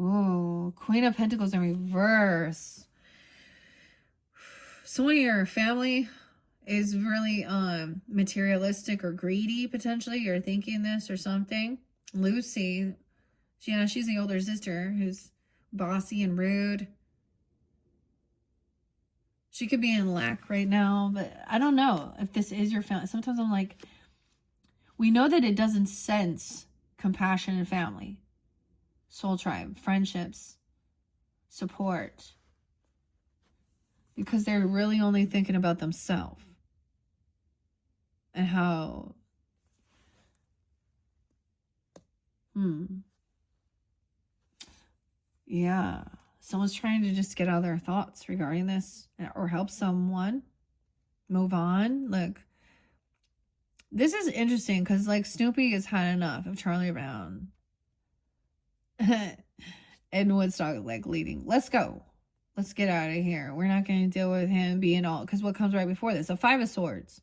Ooh, Queen of Pentacles in reverse. Someone in your family is really materialistic or greedy, potentially. You're thinking this or something. Lucy, she's the older sister who's bossy and rude. She could be in lack right now, but I don't know if this is your family. Sometimes I'm like, we know that it doesn't sense compassion in family, soul tribe, friendships, support, because they're really only thinking about themselves. And how, yeah, someone's trying to just get out their thoughts regarding this, or help someone move on. Look, this is interesting because like Snoopy has had enough of Charlie Brown and Woodstock like leading. Let's go. Let's get out of here. We're not going to deal with him being all, because what comes right before this? A 5 of Swords.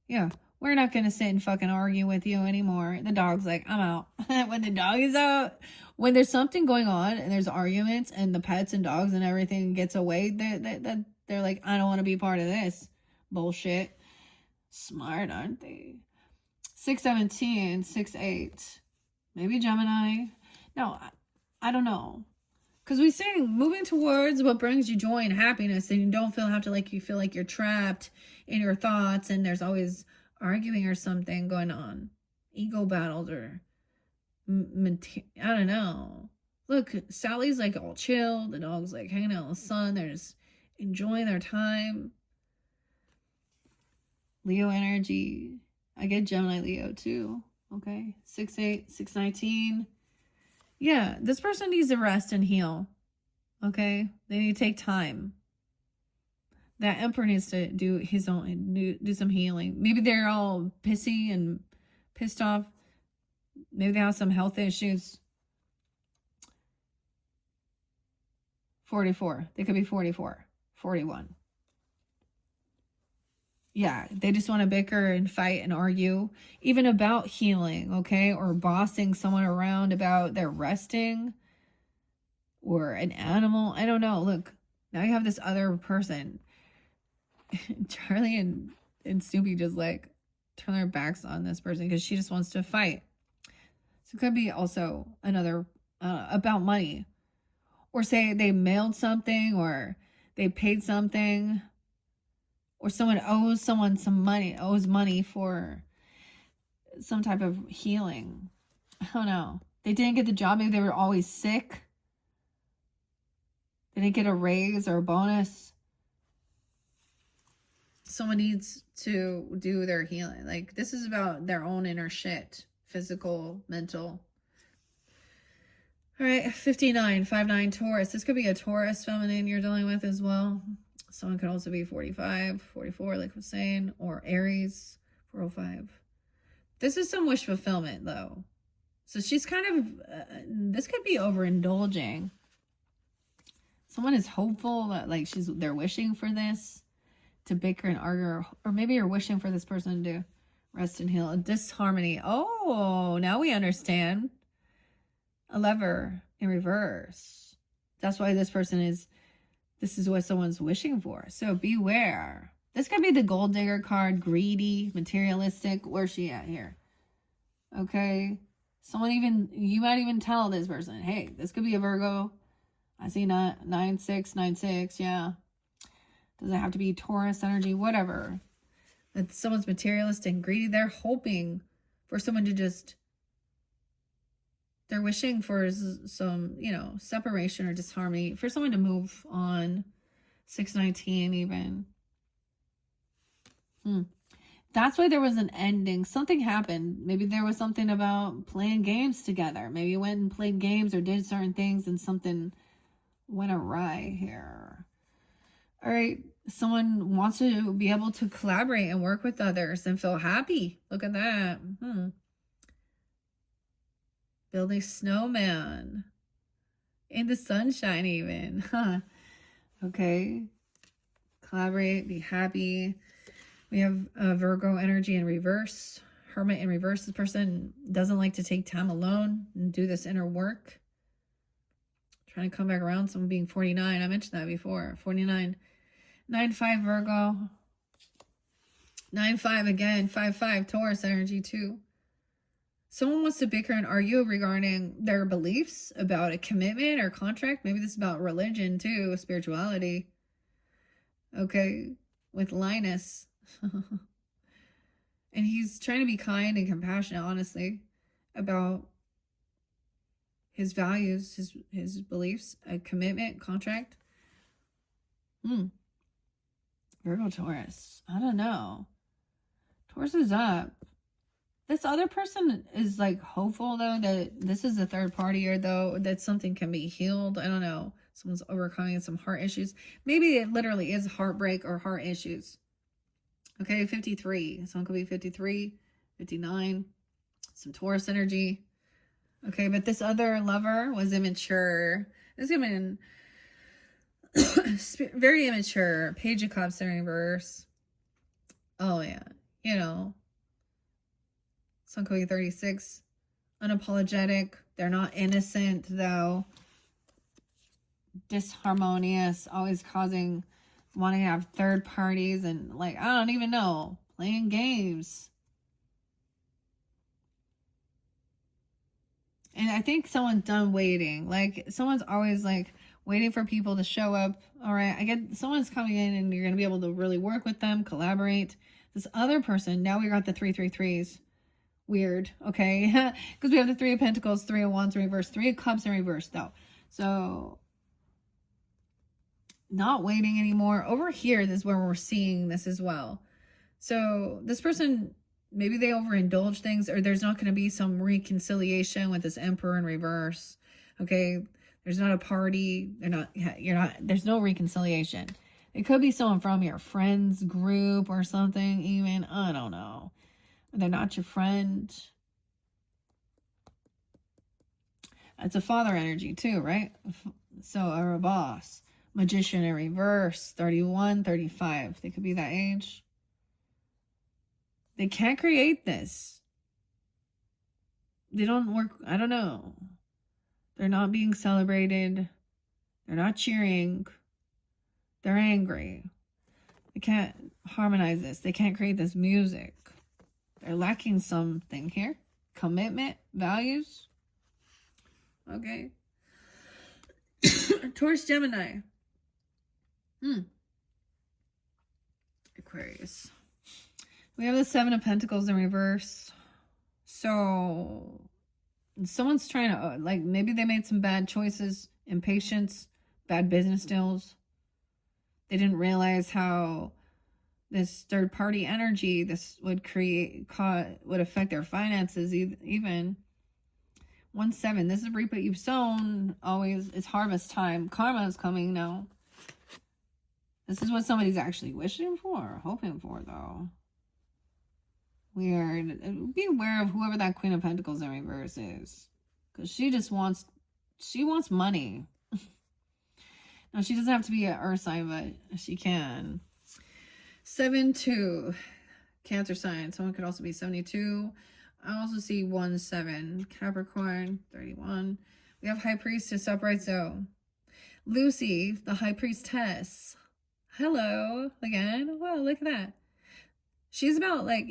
Yeah, we're not going to sit and fucking argue with you anymore. The dog's like, I'm out. When the dog is out, when there's something going on and there's arguments and the pets and dogs and everything gets away, they're like, I don't want to be part of this bullshit. Smart, aren't they? 617, 6-8. Maybe Gemini. No, I don't know. Because we say moving towards what brings you joy and happiness, and you don't have to you feel like you're trapped in your thoughts and there's always arguing or something going on. Ego battles or I don't know. Look, Sally's like all chill. The dog's like hanging out in the sun. They're just enjoying their time. Leo energy. I get Gemini Leo too. Okay. 6-8, 6-19. Yeah, this person needs to rest and heal. Okay? They need to take time. That Emperor needs to do his own, do some healing. Maybe they're all pissy and pissed off. Maybe they have some health issues. 44. They could be 44. 41. Yeah, they just want to bicker and fight and argue, even about healing, okay? Or bossing someone around about their resting or an animal. I don't know. Look, now you have this other person. Charlie and Snoopy just like turn their backs on this person because she just wants to fight. So it could be also another about money. Or say they mailed something or they paid something. Or someone owes someone some money, owes money for some type of healing. I don't know. They didn't get the job. Maybe they were always sick. They didn't get a raise or a bonus. Someone needs to do their healing. Like, this is about their own inner shit. Physical, mental. All right, 59, 5-9 Taurus. This could be a Taurus feminine you're dealing with as well. Someone could also be 45, 44, like I was saying, or Aries, 405. This is some wish fulfillment, though. So she's kind of, this could be overindulging. Someone is hopeful that, like, they're wishing for this to bicker and argue, or maybe you're wishing for this person to rest and heal. A disharmony. Oh, now we understand. A Lover in reverse. That's why this is what someone's wishing for. So beware. This could be the gold digger card, greedy, materialistic. Where's she at here? Okay. You might even tell this person, hey, this could be a Virgo. I see 9-6, yeah. Doesn't have to be Taurus energy, whatever. That someone's materialistic and greedy. They're hoping for someone to just, they're wishing for some, separation or disharmony, for someone to move on. 6-19 even. That's why there was an ending. Something happened. Maybe there was something about playing games together. Maybe you went and played games or did certain things and something went awry here. All right. Someone wants to be able to collaborate and work with others and feel happy. Look at that. Building snowman in the sunshine even. Okay. Collaborate, be happy. We have Virgo energy in reverse. Hermit in reverse. This person doesn't like to take time alone and do this inner work. Trying to come back around. Someone being 49. I mentioned that before. 49. 9-5 Virgo. 9-5 again. 5-5 Taurus energy too. Someone wants to bicker and argue regarding their beliefs about a commitment or contract. Maybe this is about religion too, spirituality. Okay, with Linus. And he's trying to be kind and compassionate, honestly, about his values, his beliefs, a commitment, contract. Virgo Taurus. I don't know. Taurus is up. This other person is like hopeful though that this is a third party, or though that something can be healed. I don't know. Someone's overcoming some heart issues. Maybe it literally is heartbreak or heart issues. Okay, 53. Someone could be 53, 59. Some Taurus energy. Okay, but this other lover was immature. This woman, very immature. Page of Cups in reverse. Oh yeah, Someone could be 36. Unapologetic. They're not innocent though. Disharmonious. Always wanting to have third parties and I don't even know. Playing games. And I think someone's done waiting. Like, someone's always like waiting for people to show up. All right, I get someone's coming in and you're going to be able to really work with them, collaborate. This other person, now we got the 333s. Weird, okay? Because we have the 3 of Pentacles, 3 of Wands in reverse, 3 of Cups in reverse, though. So, not waiting anymore. Over here, this is where we're seeing this as well. So, this person, maybe they overindulge things, or there's not going to be some reconciliation with this Emperor in reverse, okay? There's not a party. There's no reconciliation. It could be someone from your friends group or something, even. I don't know. They're not your friend. It's a father energy too, right? So, or a boss. Magician in reverse, 31, 35. They could be that age. They can't create this. They don't work. I don't know. They're not being celebrated. They're not cheering. They're angry. They can't harmonize this. They can't create this music. They're lacking something here. Commitment, values. Okay. Taurus, Gemini. Aquarius. We have the 7 of Pentacles in reverse. So, someone's trying to, like, maybe they made some bad choices, impatience, bad business deals. They didn't realize how this third-party energy, this would would affect their finances even. 1-7, this is reap what you've sown. Always, it's harvest time. Karma is coming now. This is what somebody's actually wishing for, hoping for, though. Weird. Be aware of whoever that Queen of Pentacles in reverse is. Because she wants money. Now, she doesn't have to be an earth sign, but she can. 7-2, Cancer sign. Someone could also be 72. I also see 1-7, Capricorn, 31. We have High Priestess, upright zone. Lucy, the High Priestess. Hello again. Wow, look at that. She's about, like,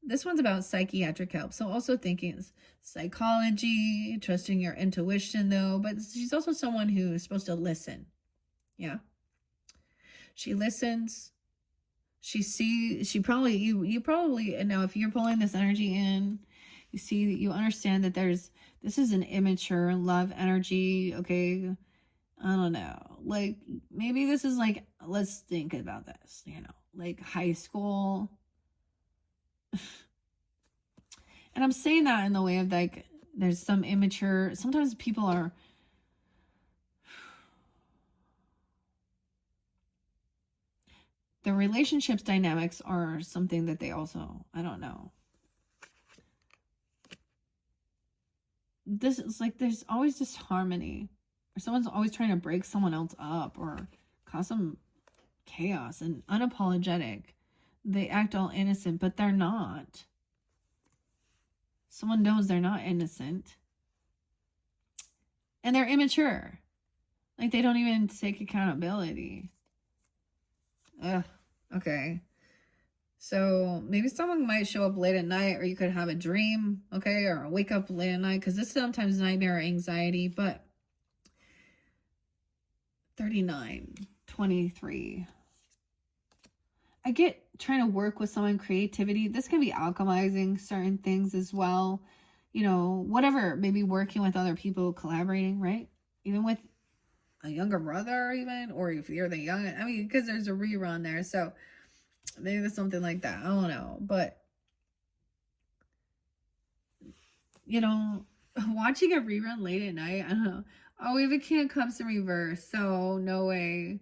this one's about psychiatric help. So also thinking psychology, trusting your intuition, though. But she's also someone who is supposed to listen. Yeah. She listens. You probably, now if you're pulling this energy in, you see that you understand that this is an immature love energy, okay? I don't know. Like, maybe this is like, let's think about this, like high school. And I'm saying that in the way of, like, there's some immature, sometimes people are, the relationships dynamics are something that they also, I don't know. This is like, there's always disharmony, or someone's always trying to break someone else up or cause some chaos, and unapologetic. They act all innocent, but they're not. Someone knows they're not innocent. And they're immature. Like, they don't even take accountability. Ugh. Okay. So maybe someone might show up late at night, or you could have a dream, okay, or wake up late at night, because this is sometimes nightmare or anxiety. But 39, 23. I get trying to work with someone, creativity. This can be alchemizing certain things as well. Whatever, maybe working with other people, collaborating, right? Even with a younger brother, even, or if you're the young, because there's a rerun there. So maybe there's something like that. I don't know. But, watching a rerun late at night, I don't know. Oh, we have a King of Cups in reverse. So no way.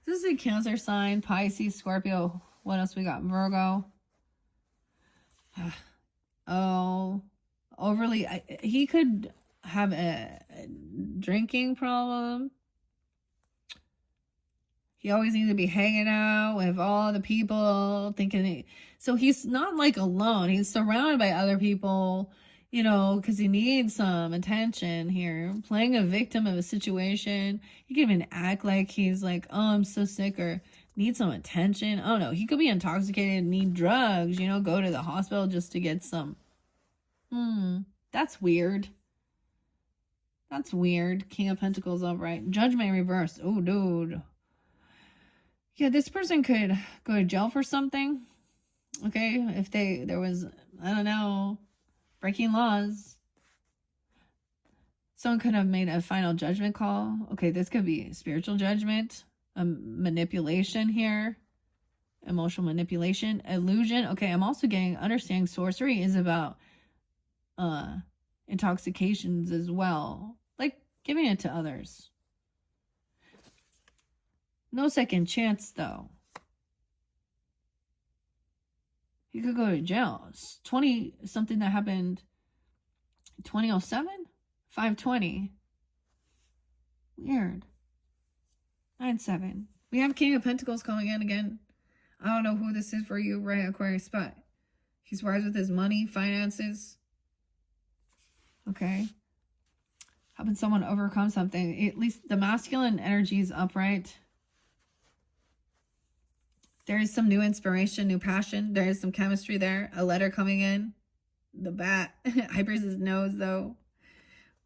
This is a Cancer sign, Pisces, Scorpio. What else we got? Virgo. Oh, overly. He could have a drinking problem. He always needs to be hanging out with all the people, so he's not like alone. He's surrounded by other people, because he needs some attention here. Playing a victim of a situation. He can even act like he's like, oh, I'm so sick, or need some attention. Oh no, he could be intoxicated and need drugs, go to the hospital just to get some. That's weird. That's weird. King of Pentacles upright. Judgment reversed. Oh, dude. Yeah, this person could go to jail for something. Okay, if there was, I don't know, breaking laws. Someone could have made a final judgment call. Okay, this could be spiritual judgment, manipulation here, emotional manipulation, illusion. Okay, I'm also getting understanding sorcery is about intoxications as well, like giving it to others. No second chance though. You could go to jail. It's 20 something that happened 2007, 520. Weird. 9-7. We have King of Pentacles coming in again. I don't know who this is for you, right, Aquarius, but he's wise with his money, finances. Okay. Helping someone overcome something. At least the masculine energy is upright. There is some new inspiration, new passion. There is some chemistry there. A letter coming in. The bat. Hypers his nose, though.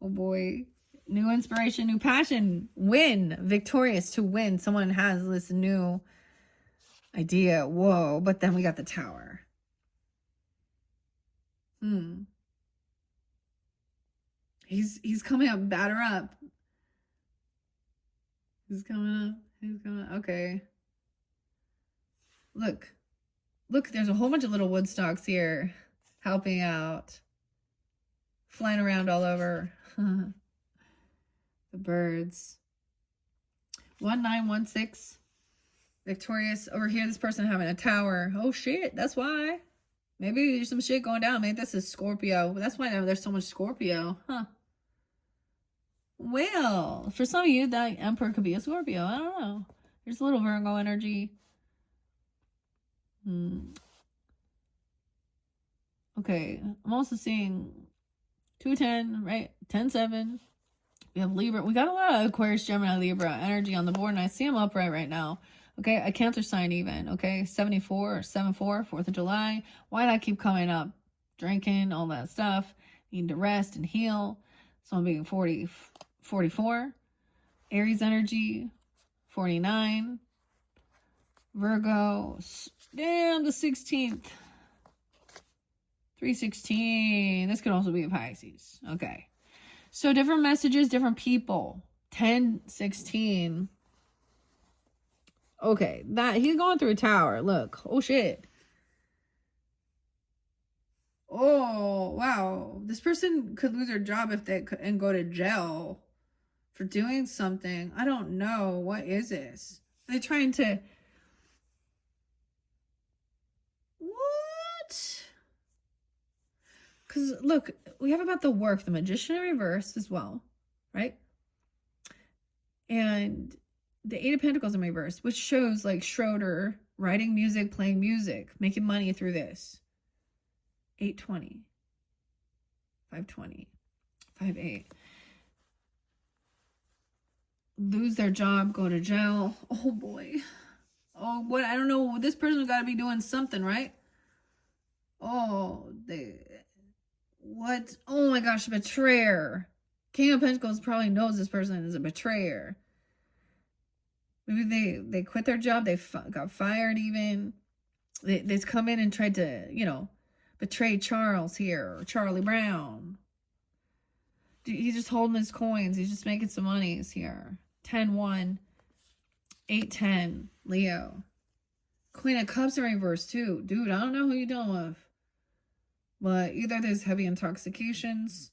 Oh, boy. New inspiration, new passion. Win. Victorious to win. Someone has this new idea. Whoa. But then we got the Tower. He's coming up. Batter up. He's coming up. He's coming up. Okay. Look, there's a whole bunch of little Woodstocks here helping out, flying around all over. The birds. 1916. Victorious. Over here, this person having a tower. Oh, shit. That's why. Maybe there's some shit going down. Maybe this is Scorpio. That's why there's so much Scorpio. Huh. Well, for some of you, that Emperor could be a Scorpio. I don't know. There's a little Virgo energy. Okay, I'm also seeing 210, right? 10-7. We have Libra. We got a lot of Aquarius, Gemini, Libra energy on the board, and I see them upright right now. Okay, a Cancer sign even. Okay, 74 or 7-4, 4th of July. Why did I keep coming up? Drinking, all that stuff. Need to rest and heal. So I'm being 44. Aries energy, 49. Virgo, damn, the 16th. 316. This could also be a Pisces. Okay. So different messages, different people. 10-16. Okay. That he's going through a tower. Look. Oh shit. Oh, wow. This person could lose their job if they could and go to jail for doing something. I don't know. What is this? Are they trying to... What? Because, look, we have about the work, the Magician in reverse as well, right? And the 8 of Pentacles in reverse, which shows, like, Schroeder writing music, playing music, making money through this. 820. 520. 5-8. Lose their job, go to jail. Oh, boy. Oh, what? I don't know. This person's got to be doing something, right? Oh, what? Oh my gosh, betrayer. King of Pentacles probably knows this person is a betrayer. Maybe they quit their job. They got fired even. They come in and tried to, you know, betray Charles here. Or Charlie Brown. He's just holding his coins. He's just making some monies here. 10-1. 8-10. Leo. Queen of Cups in reverse too. Dude, I don't know who you're dealing with. But either there's heavy intoxications,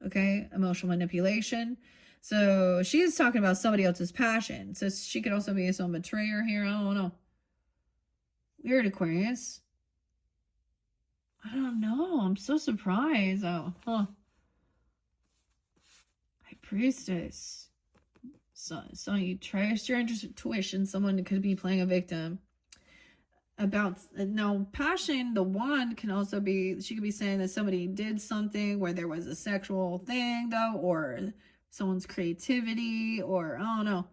okay, emotional manipulation. So she's talking about somebody else's passion. So she could also be some betrayer here. I don't know. Weird, Aquarius. I don't know. I'm so surprised. Oh, huh. High Priestess. So you trust your intuition. Someone could be playing a victim. About now, passion, the wand can also be, she could be saying that somebody did something where there was a sexual thing though, or someone's creativity, or I don't know,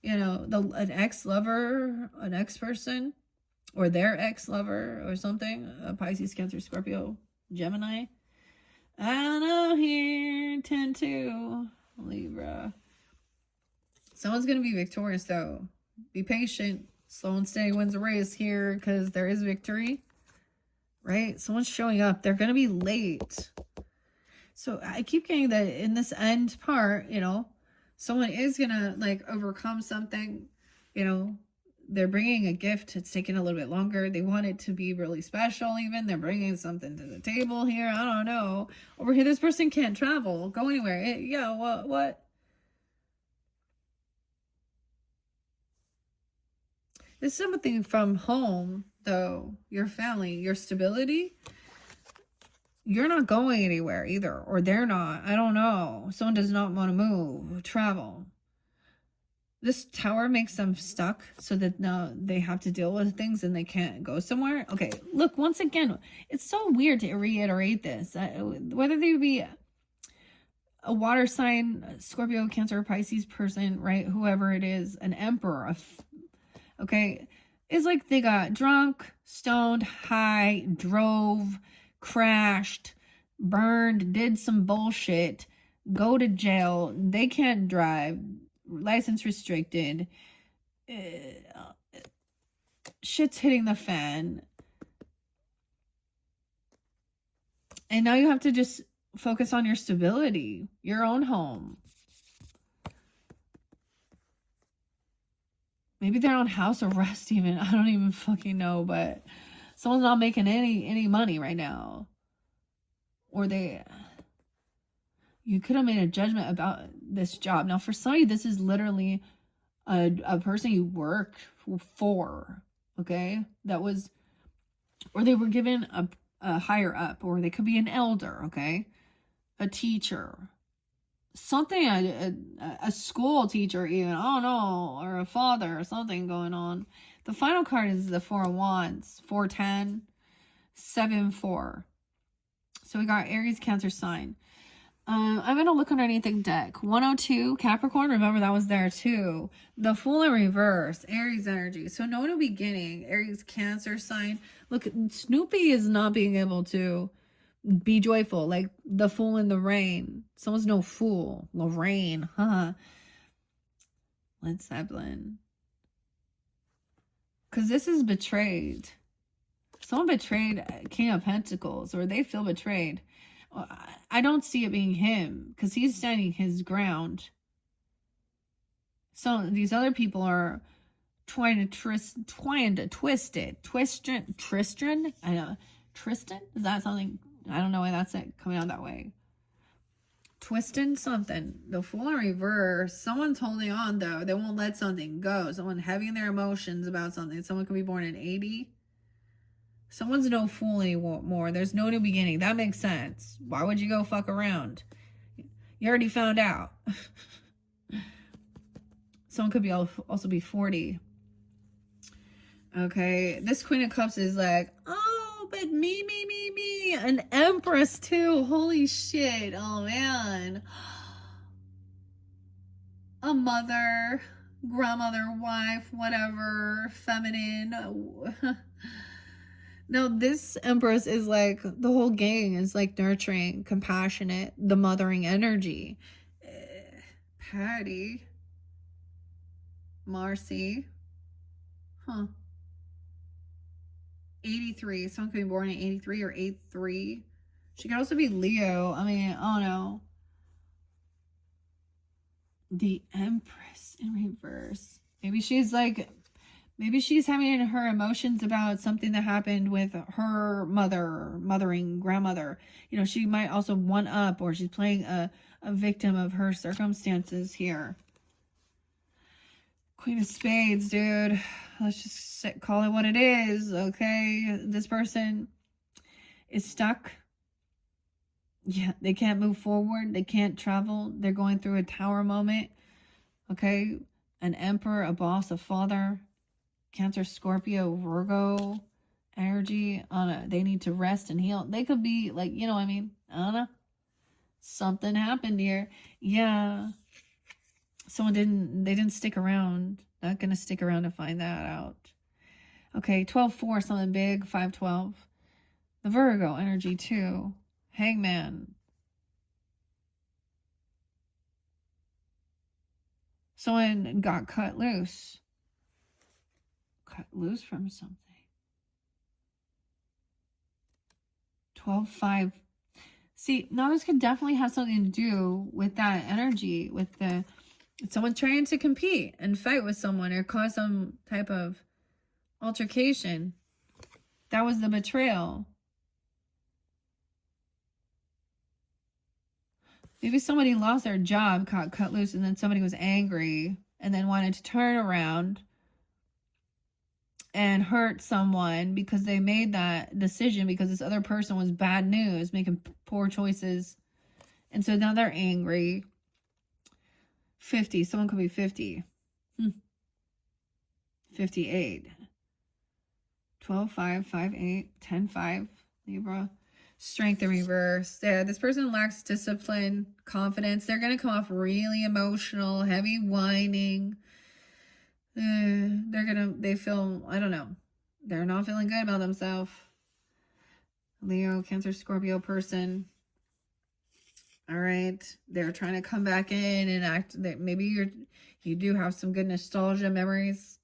you know, an ex-lover, an ex-person, or their ex-lover or something, a Pisces, Cancer, Scorpio, Gemini. I don't know here. 10-2. Libra. Someone's going to be victorious, though. Be patient. Slow and steady wins the race here because there is victory. Right? Someone's showing up. They're going to be late. So I keep getting that in this end part, you know, someone is going to like overcome something, you know, they're bringing a gift. It's taking a little bit longer. They want it to be really special even. They're bringing something to the table here. I don't know. Over here, this person can't travel, go anywhere. Yeah, what? This is something from home, though. Your family, your stability. You're not going anywhere either, or they're not. I don't know. Someone does not want to move, travel. This tower makes them stuck so that now they have to deal with things and they can't go somewhere. Okay, look, once again, it's so weird to reiterate this. Whether they be a water sign, Scorpio, Cancer, Pisces person, right? Whoever it is, an emperor, okay? It's like they got drunk, stoned, high, drove, crashed, burned, did some bullshit, go to jail, they can't drive, license restricted, shit's hitting the fan, and now you have to just focus on your stability, your own home. Maybe they're on house arrest even. I don't even fucking know, but someone's not making any money right now. Or you could have made a judgment about this job. Now, for some of you, this is literally a person you work for, okay? That was, or they were given a higher up, or they could be an elder, okay? A teacher. Something, a school teacher even, I don't know, or a father or something going on. The final card is the Four of Wands, 410, 7-4. So we got Aries, Cancer sign. I'm going to look underneath the deck. 102, Capricorn, remember that was there too. The Fool in reverse, Aries energy. So no new beginning, Aries, Cancer sign. Look, Snoopy is not being able to be joyful, like the Fool in the rain. Someone's no fool. Lorraine, huh? Led Zeppelin. Because this is betrayed. Someone betrayed King of Pentacles, or they feel betrayed. I don't see it being him, because he's standing his ground. So these other people are trying to twist it. Tristan? I know. Tristan? Is that something? I don't know why that's it coming out that way. Twisting something. The Fool in reverse. Someone's holding on, though. They won't let something go. Someone having their emotions about something. Someone could be born in 80. Someone's no fool anymore. There's no new beginning. That makes sense. Why would you go fuck around? You already found out. Someone could be also be 40. Okay. This Queen of Cups is like, oh, but me. An Empress, too. Holy shit. Oh, man. A mother, grandmother, wife, whatever, feminine. Now, this Empress is like, the whole gang is like nurturing, compassionate, the mothering energy. Patty. Marcy. Huh. 83. Someone could be born in 83 or 83. She could also be Leo. I mean, I don't know. The Empress in reverse. Maybe she's having her emotions about something that happened with her mothering grandmother. You know, she might also one up, or she's playing a victim of her circumstances here. Queen of Spades, dude. Let's just call it what it is, okay? This person is stuck. Yeah, they can't move forward. They can't travel. They're going through a tower moment, okay? An emperor, a boss, a father. Cancer, Scorpio, Virgo energy. They need to rest and heal. They could be like, you know what I mean? I don't know. Something happened here. Yeah. They didn't stick around. Not going to stick around to find that out. Okay, 12-4, something big. 5-12. The Virgo energy too. Hangman. Someone got cut loose. Cut loose from something. 12-5. See, now this could definitely have something to do with that energy, with someone trying to compete and fight with someone or cause some type of altercation. That was the betrayal. Maybe somebody lost their job, got cut loose, and then somebody was angry and then wanted to turn around and hurt someone because they made that decision because this other person was bad news, making poor choices. And so now they're angry. 50. Someone could be 50. 58. 12-5, 5-8, 10-5, Libra. Strength in reverse. Yeah, this person lacks discipline, confidence. They're going to come off really emotional, heavy whining. They feel, I don't know. They're not feeling good about themselves. Leo, Cancer, Scorpio person. All right. They're trying to come back in and act. Maybe you do have some good nostalgia memories.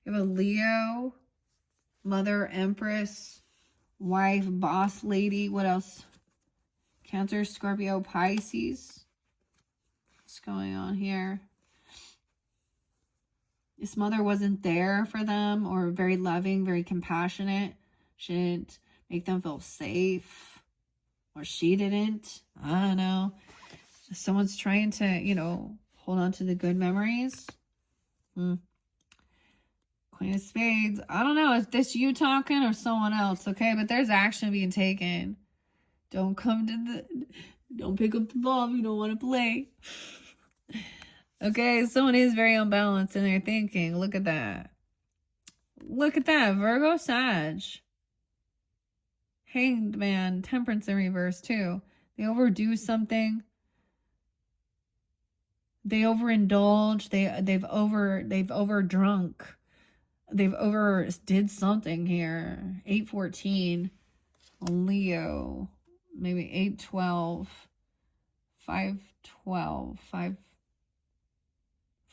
You have a Leo, mother, empress, wife, boss lady. What else? Cancer, Scorpio, Pisces. What's going on here? This mother wasn't there for them, or very loving, very compassionate. She didn't make them feel safe, or she didn't. I don't know. Someone's trying to, hold on to the good memories. Queen of Spades. I don't know. Is this you talking or someone else? Okay, but there's action being taken. Don't pick up the ball if you don't want to play. Okay, someone is very unbalanced in their thinking. Look at that. Look at that. Virgo, Sag. Hanged Man, Temperance in reverse too. They overdo something. They overindulge. They've overdrunk. They've overdid something here. 8-14. Leo. Maybe 8-12. 5-12.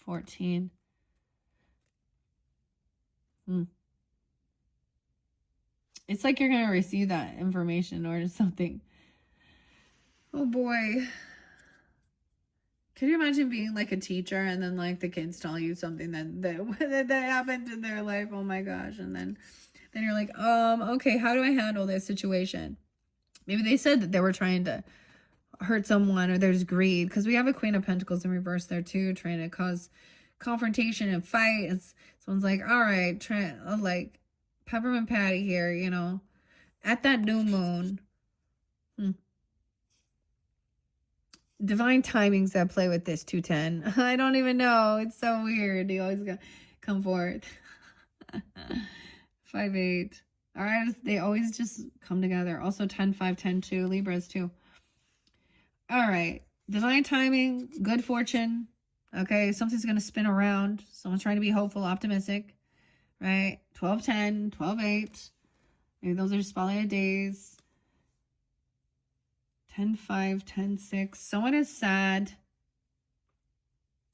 5-14. It's like you're going to receive that information or something. Oh boy. Can you imagine being like a teacher and then like the kids tell you something that happened in their life? Oh my gosh. And then you're like, okay, how do I handle this situation? Maybe they said that they were trying to hurt someone, or there's greed, because we have a Queen of Pentacles in reverse there too, trying to cause confrontation and fight. Someone's like, all right, like Peppermint Patty here, at that new moon. Divine timings that play with this 210. I don't even know. It's so weird. They always come forth. 5-8. All right. They always just come together. Also 10-5, 10-2. Libras too. All right. Divine timing. Good fortune. Okay. Something's going to spin around. Someone's trying to be hopeful, optimistic. Right. 12-10, 12-8. Maybe those are spotlighted days. 10-5, 10-6. Someone is sad.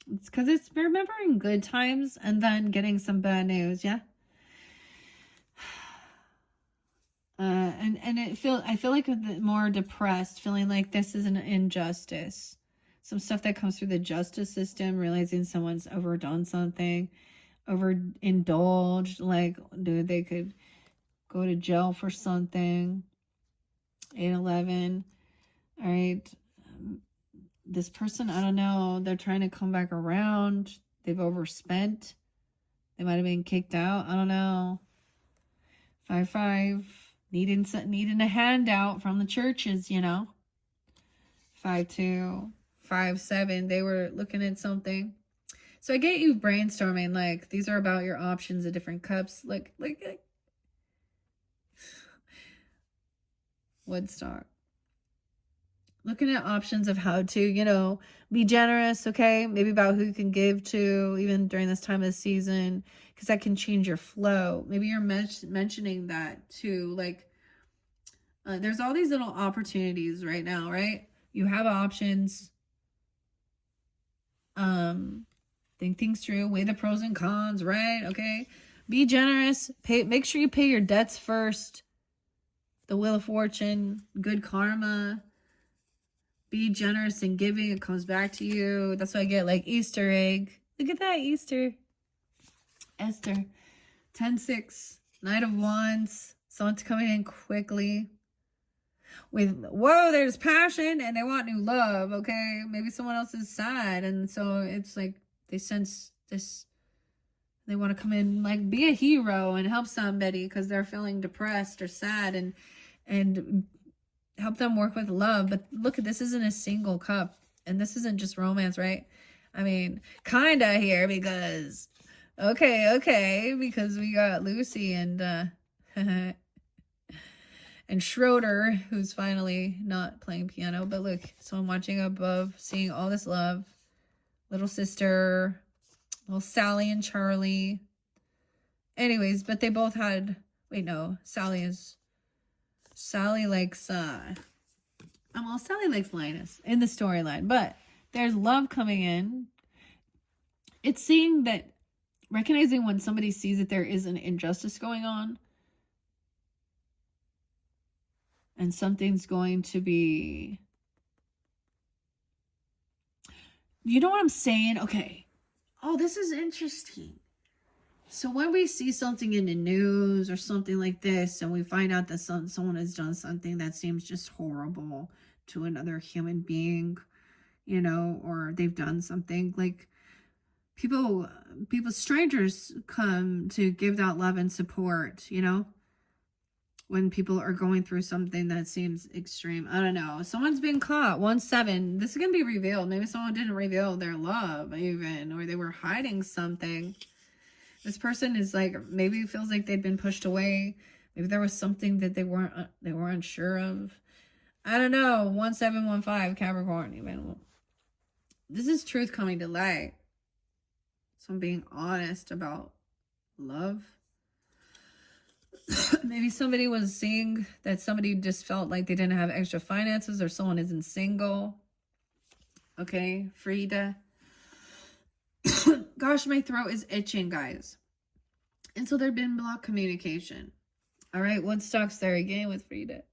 It's because it's remembering good times and then getting some bad news. Yeah. And I feel like more depressed, feeling like this is an injustice. Some stuff that comes through the justice system, realizing someone's overdone something, overindulged, like, dude, they could go to jail for something. 8-11. All right. This person, I don't know. They're trying to come back around. They've overspent. They might have been kicked out. I don't know. 5-5. Needing a handout from the churches, 5-2. 5-7. They were looking at something. So I get you brainstorming. Like, these are about your options of different cups. Like Woodstock. Looking at options of how to, be generous, okay? Maybe about who you can give to, even during this time of the season, because that can change your flow. Maybe you're mentioning that too. Like, there's all these little opportunities right now, right? You have options. Think things through, weigh the pros and cons, right? Okay. Be generous. Make sure you pay your debts first. The Wheel of Fortune, good karma. Be generous in giving. It comes back to you. That's what I get, like Easter egg. Look at that, Easter. Esther. 10-6. Knight of Wands. Someone's coming in quickly. With, whoa, there's passion and they want new love, okay? Maybe someone else is sad. And so it's like they sense this. They want to come in, like, be a hero and help somebody because they're feeling depressed or sad, and help them work with love. But look, this isn't a single cup, and this isn't just romance, right? I mean, kinda here because, okay, because we got Lucy and and Schroeder, who's finally not playing piano. But look, so I'm watching above, seeing all this love. Little sister, little Sally and Charlie. Anyways, but they both had, wait, no, Sally likes, Sally likes Linus in the storyline, but there's love coming in. It's seeing that, recognizing when somebody sees that there is an injustice going on, and something's going to be, you know what I'm saying? Okay. Oh, this is interesting. So when we see something in the news or something like this, and we find out that someone has done something that seems just horrible to another human being, you know, or they've done something, like strangers come to give that love and support, you know, when people are going through something that seems extreme. I don't know. Someone's been caught. 1-7. This is going to be revealed. Maybe someone didn't reveal their love even, or they were hiding something. This person is like, maybe it feels like they've been pushed away. Maybe there was something that they weren't sure of. I don't know. 1715 Capricorn even. This is truth coming to light. So I'm being honest about love. Maybe somebody was seeing that somebody just felt like they didn't have extra finances, or someone isn't single. Okay, Frida. Gosh, my throat is itching, guys. And so there'd been blocked communication. All right, Woodstock's there again with Frida.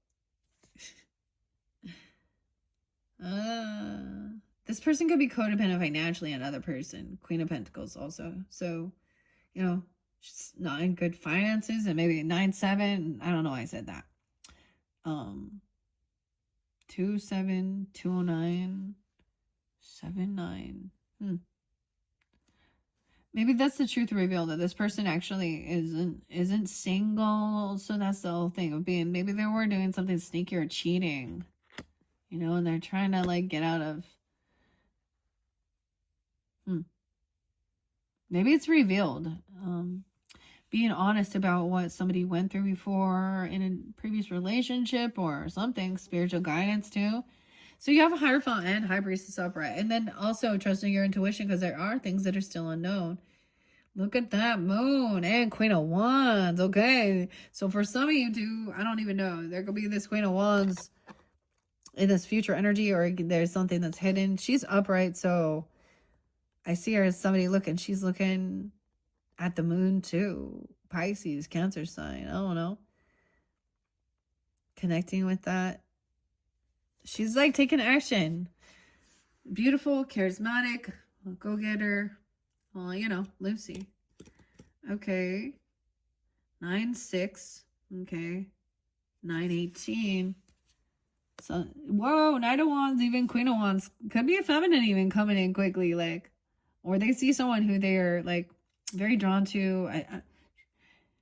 This person could be codependent financially on another person. Queen of Pentacles also. So, you know, she's not in good finances, and maybe 9-7. I don't know why I said that. 2-7, 209, 7-9. Maybe that's the truth revealed, that this person actually isn't single. So that's the whole thing of being, maybe they were doing something sneaky or cheating, you know, and they're trying to like get out of. Maybe it's revealed. Being honest about what somebody went through before in a previous relationship or something. Spiritual guidance too. So you have a Hierophant and High Priestess upright. And then also trusting your intuition, because there are things that are still unknown. Look at that Moon and Queen of Wands. Okay. So for some of you too, I don't even know. There could be this Queen of Wands in this future energy, or there's something that's hidden. She's upright. So I see her as somebody looking. She's looking at the Moon too. Pisces, Cancer sign. I don't know. Connecting with that. She's like taking action. Beautiful, charismatic, go-getter. Well, you know, Lucy. Okay. 9-6. Okay. 9-18. So, whoa, Knight of Wands, even Queen of Wands. Could be a feminine even coming in quickly, like, or they see someone who they're like very drawn to.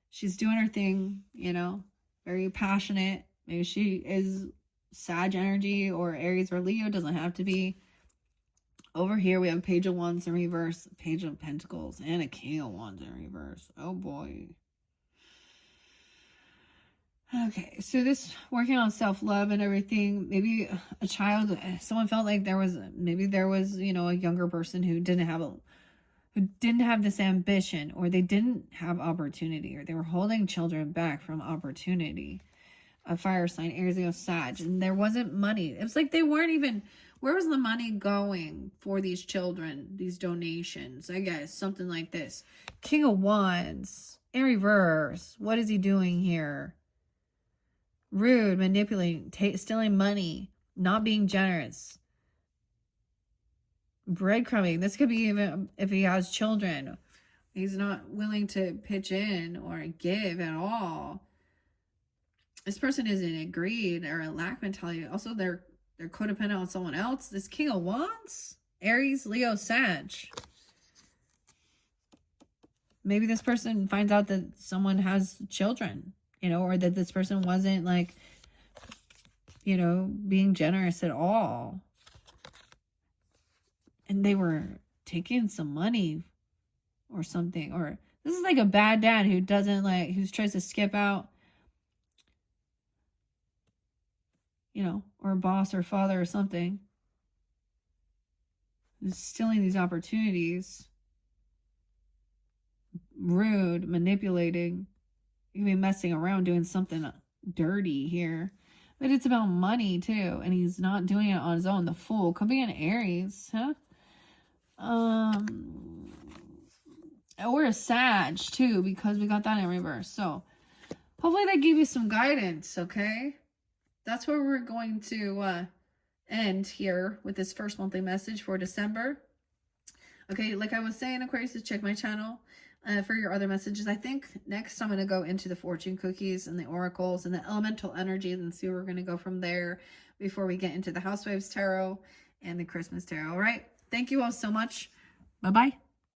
She's doing her thing, you know, very passionate. Maybe she is Sag energy or Aries or Leo, doesn't have to be. Over here we have Page of Wands in reverse, Page of Pentacles, and a King of Wands in reverse. Oh boy. Okay, so this working on self-love and everything. Maybe a child, someone felt like there was, you know, a younger person who didn't have this ambition, or they didn't have opportunity, or they were holding children back from opportunity. A fire sign, Aries, Leo, Sag, and there wasn't money. It was like they weren't Where was the money going for these children, these donations? I guess something like this. King of Wands in reverse. What is he doing here? Rude, manipulating, stealing money, not being generous. Breadcrumbing. This could be even if he has children. He's not willing to pitch in or give at all. This person isn't a greed or a lack mentality. Also, they're codependent on someone else. This King of Wands, Aries, Leo, Sag. Maybe this person finds out that someone has children, you know, or that this person wasn't like, you know, being generous at all. And they were taking some money or something. Or this is like a bad dad who doesn't like, who tries to skip out, you know, or a boss or father or something. Who's stealing these opportunities. Rude, manipulating. You can be messing around doing something dirty here. But it's about money too. And he's not doing it on his own. The Fool could be an Aries, huh? Or a Sag too, because we got that in reverse. So hopefully that gave you some guidance, okay? That's where we're going to end here with this first monthly message for December. Okay, like I was saying, Aquarius, check my channel for your other messages. I think next I'm going to go into the fortune cookies and the oracles and the elemental energies and see where we're going to go from there before we get into the Housewives Tarot and the Christmas Tarot. All right. Thank you all so much. Bye-bye.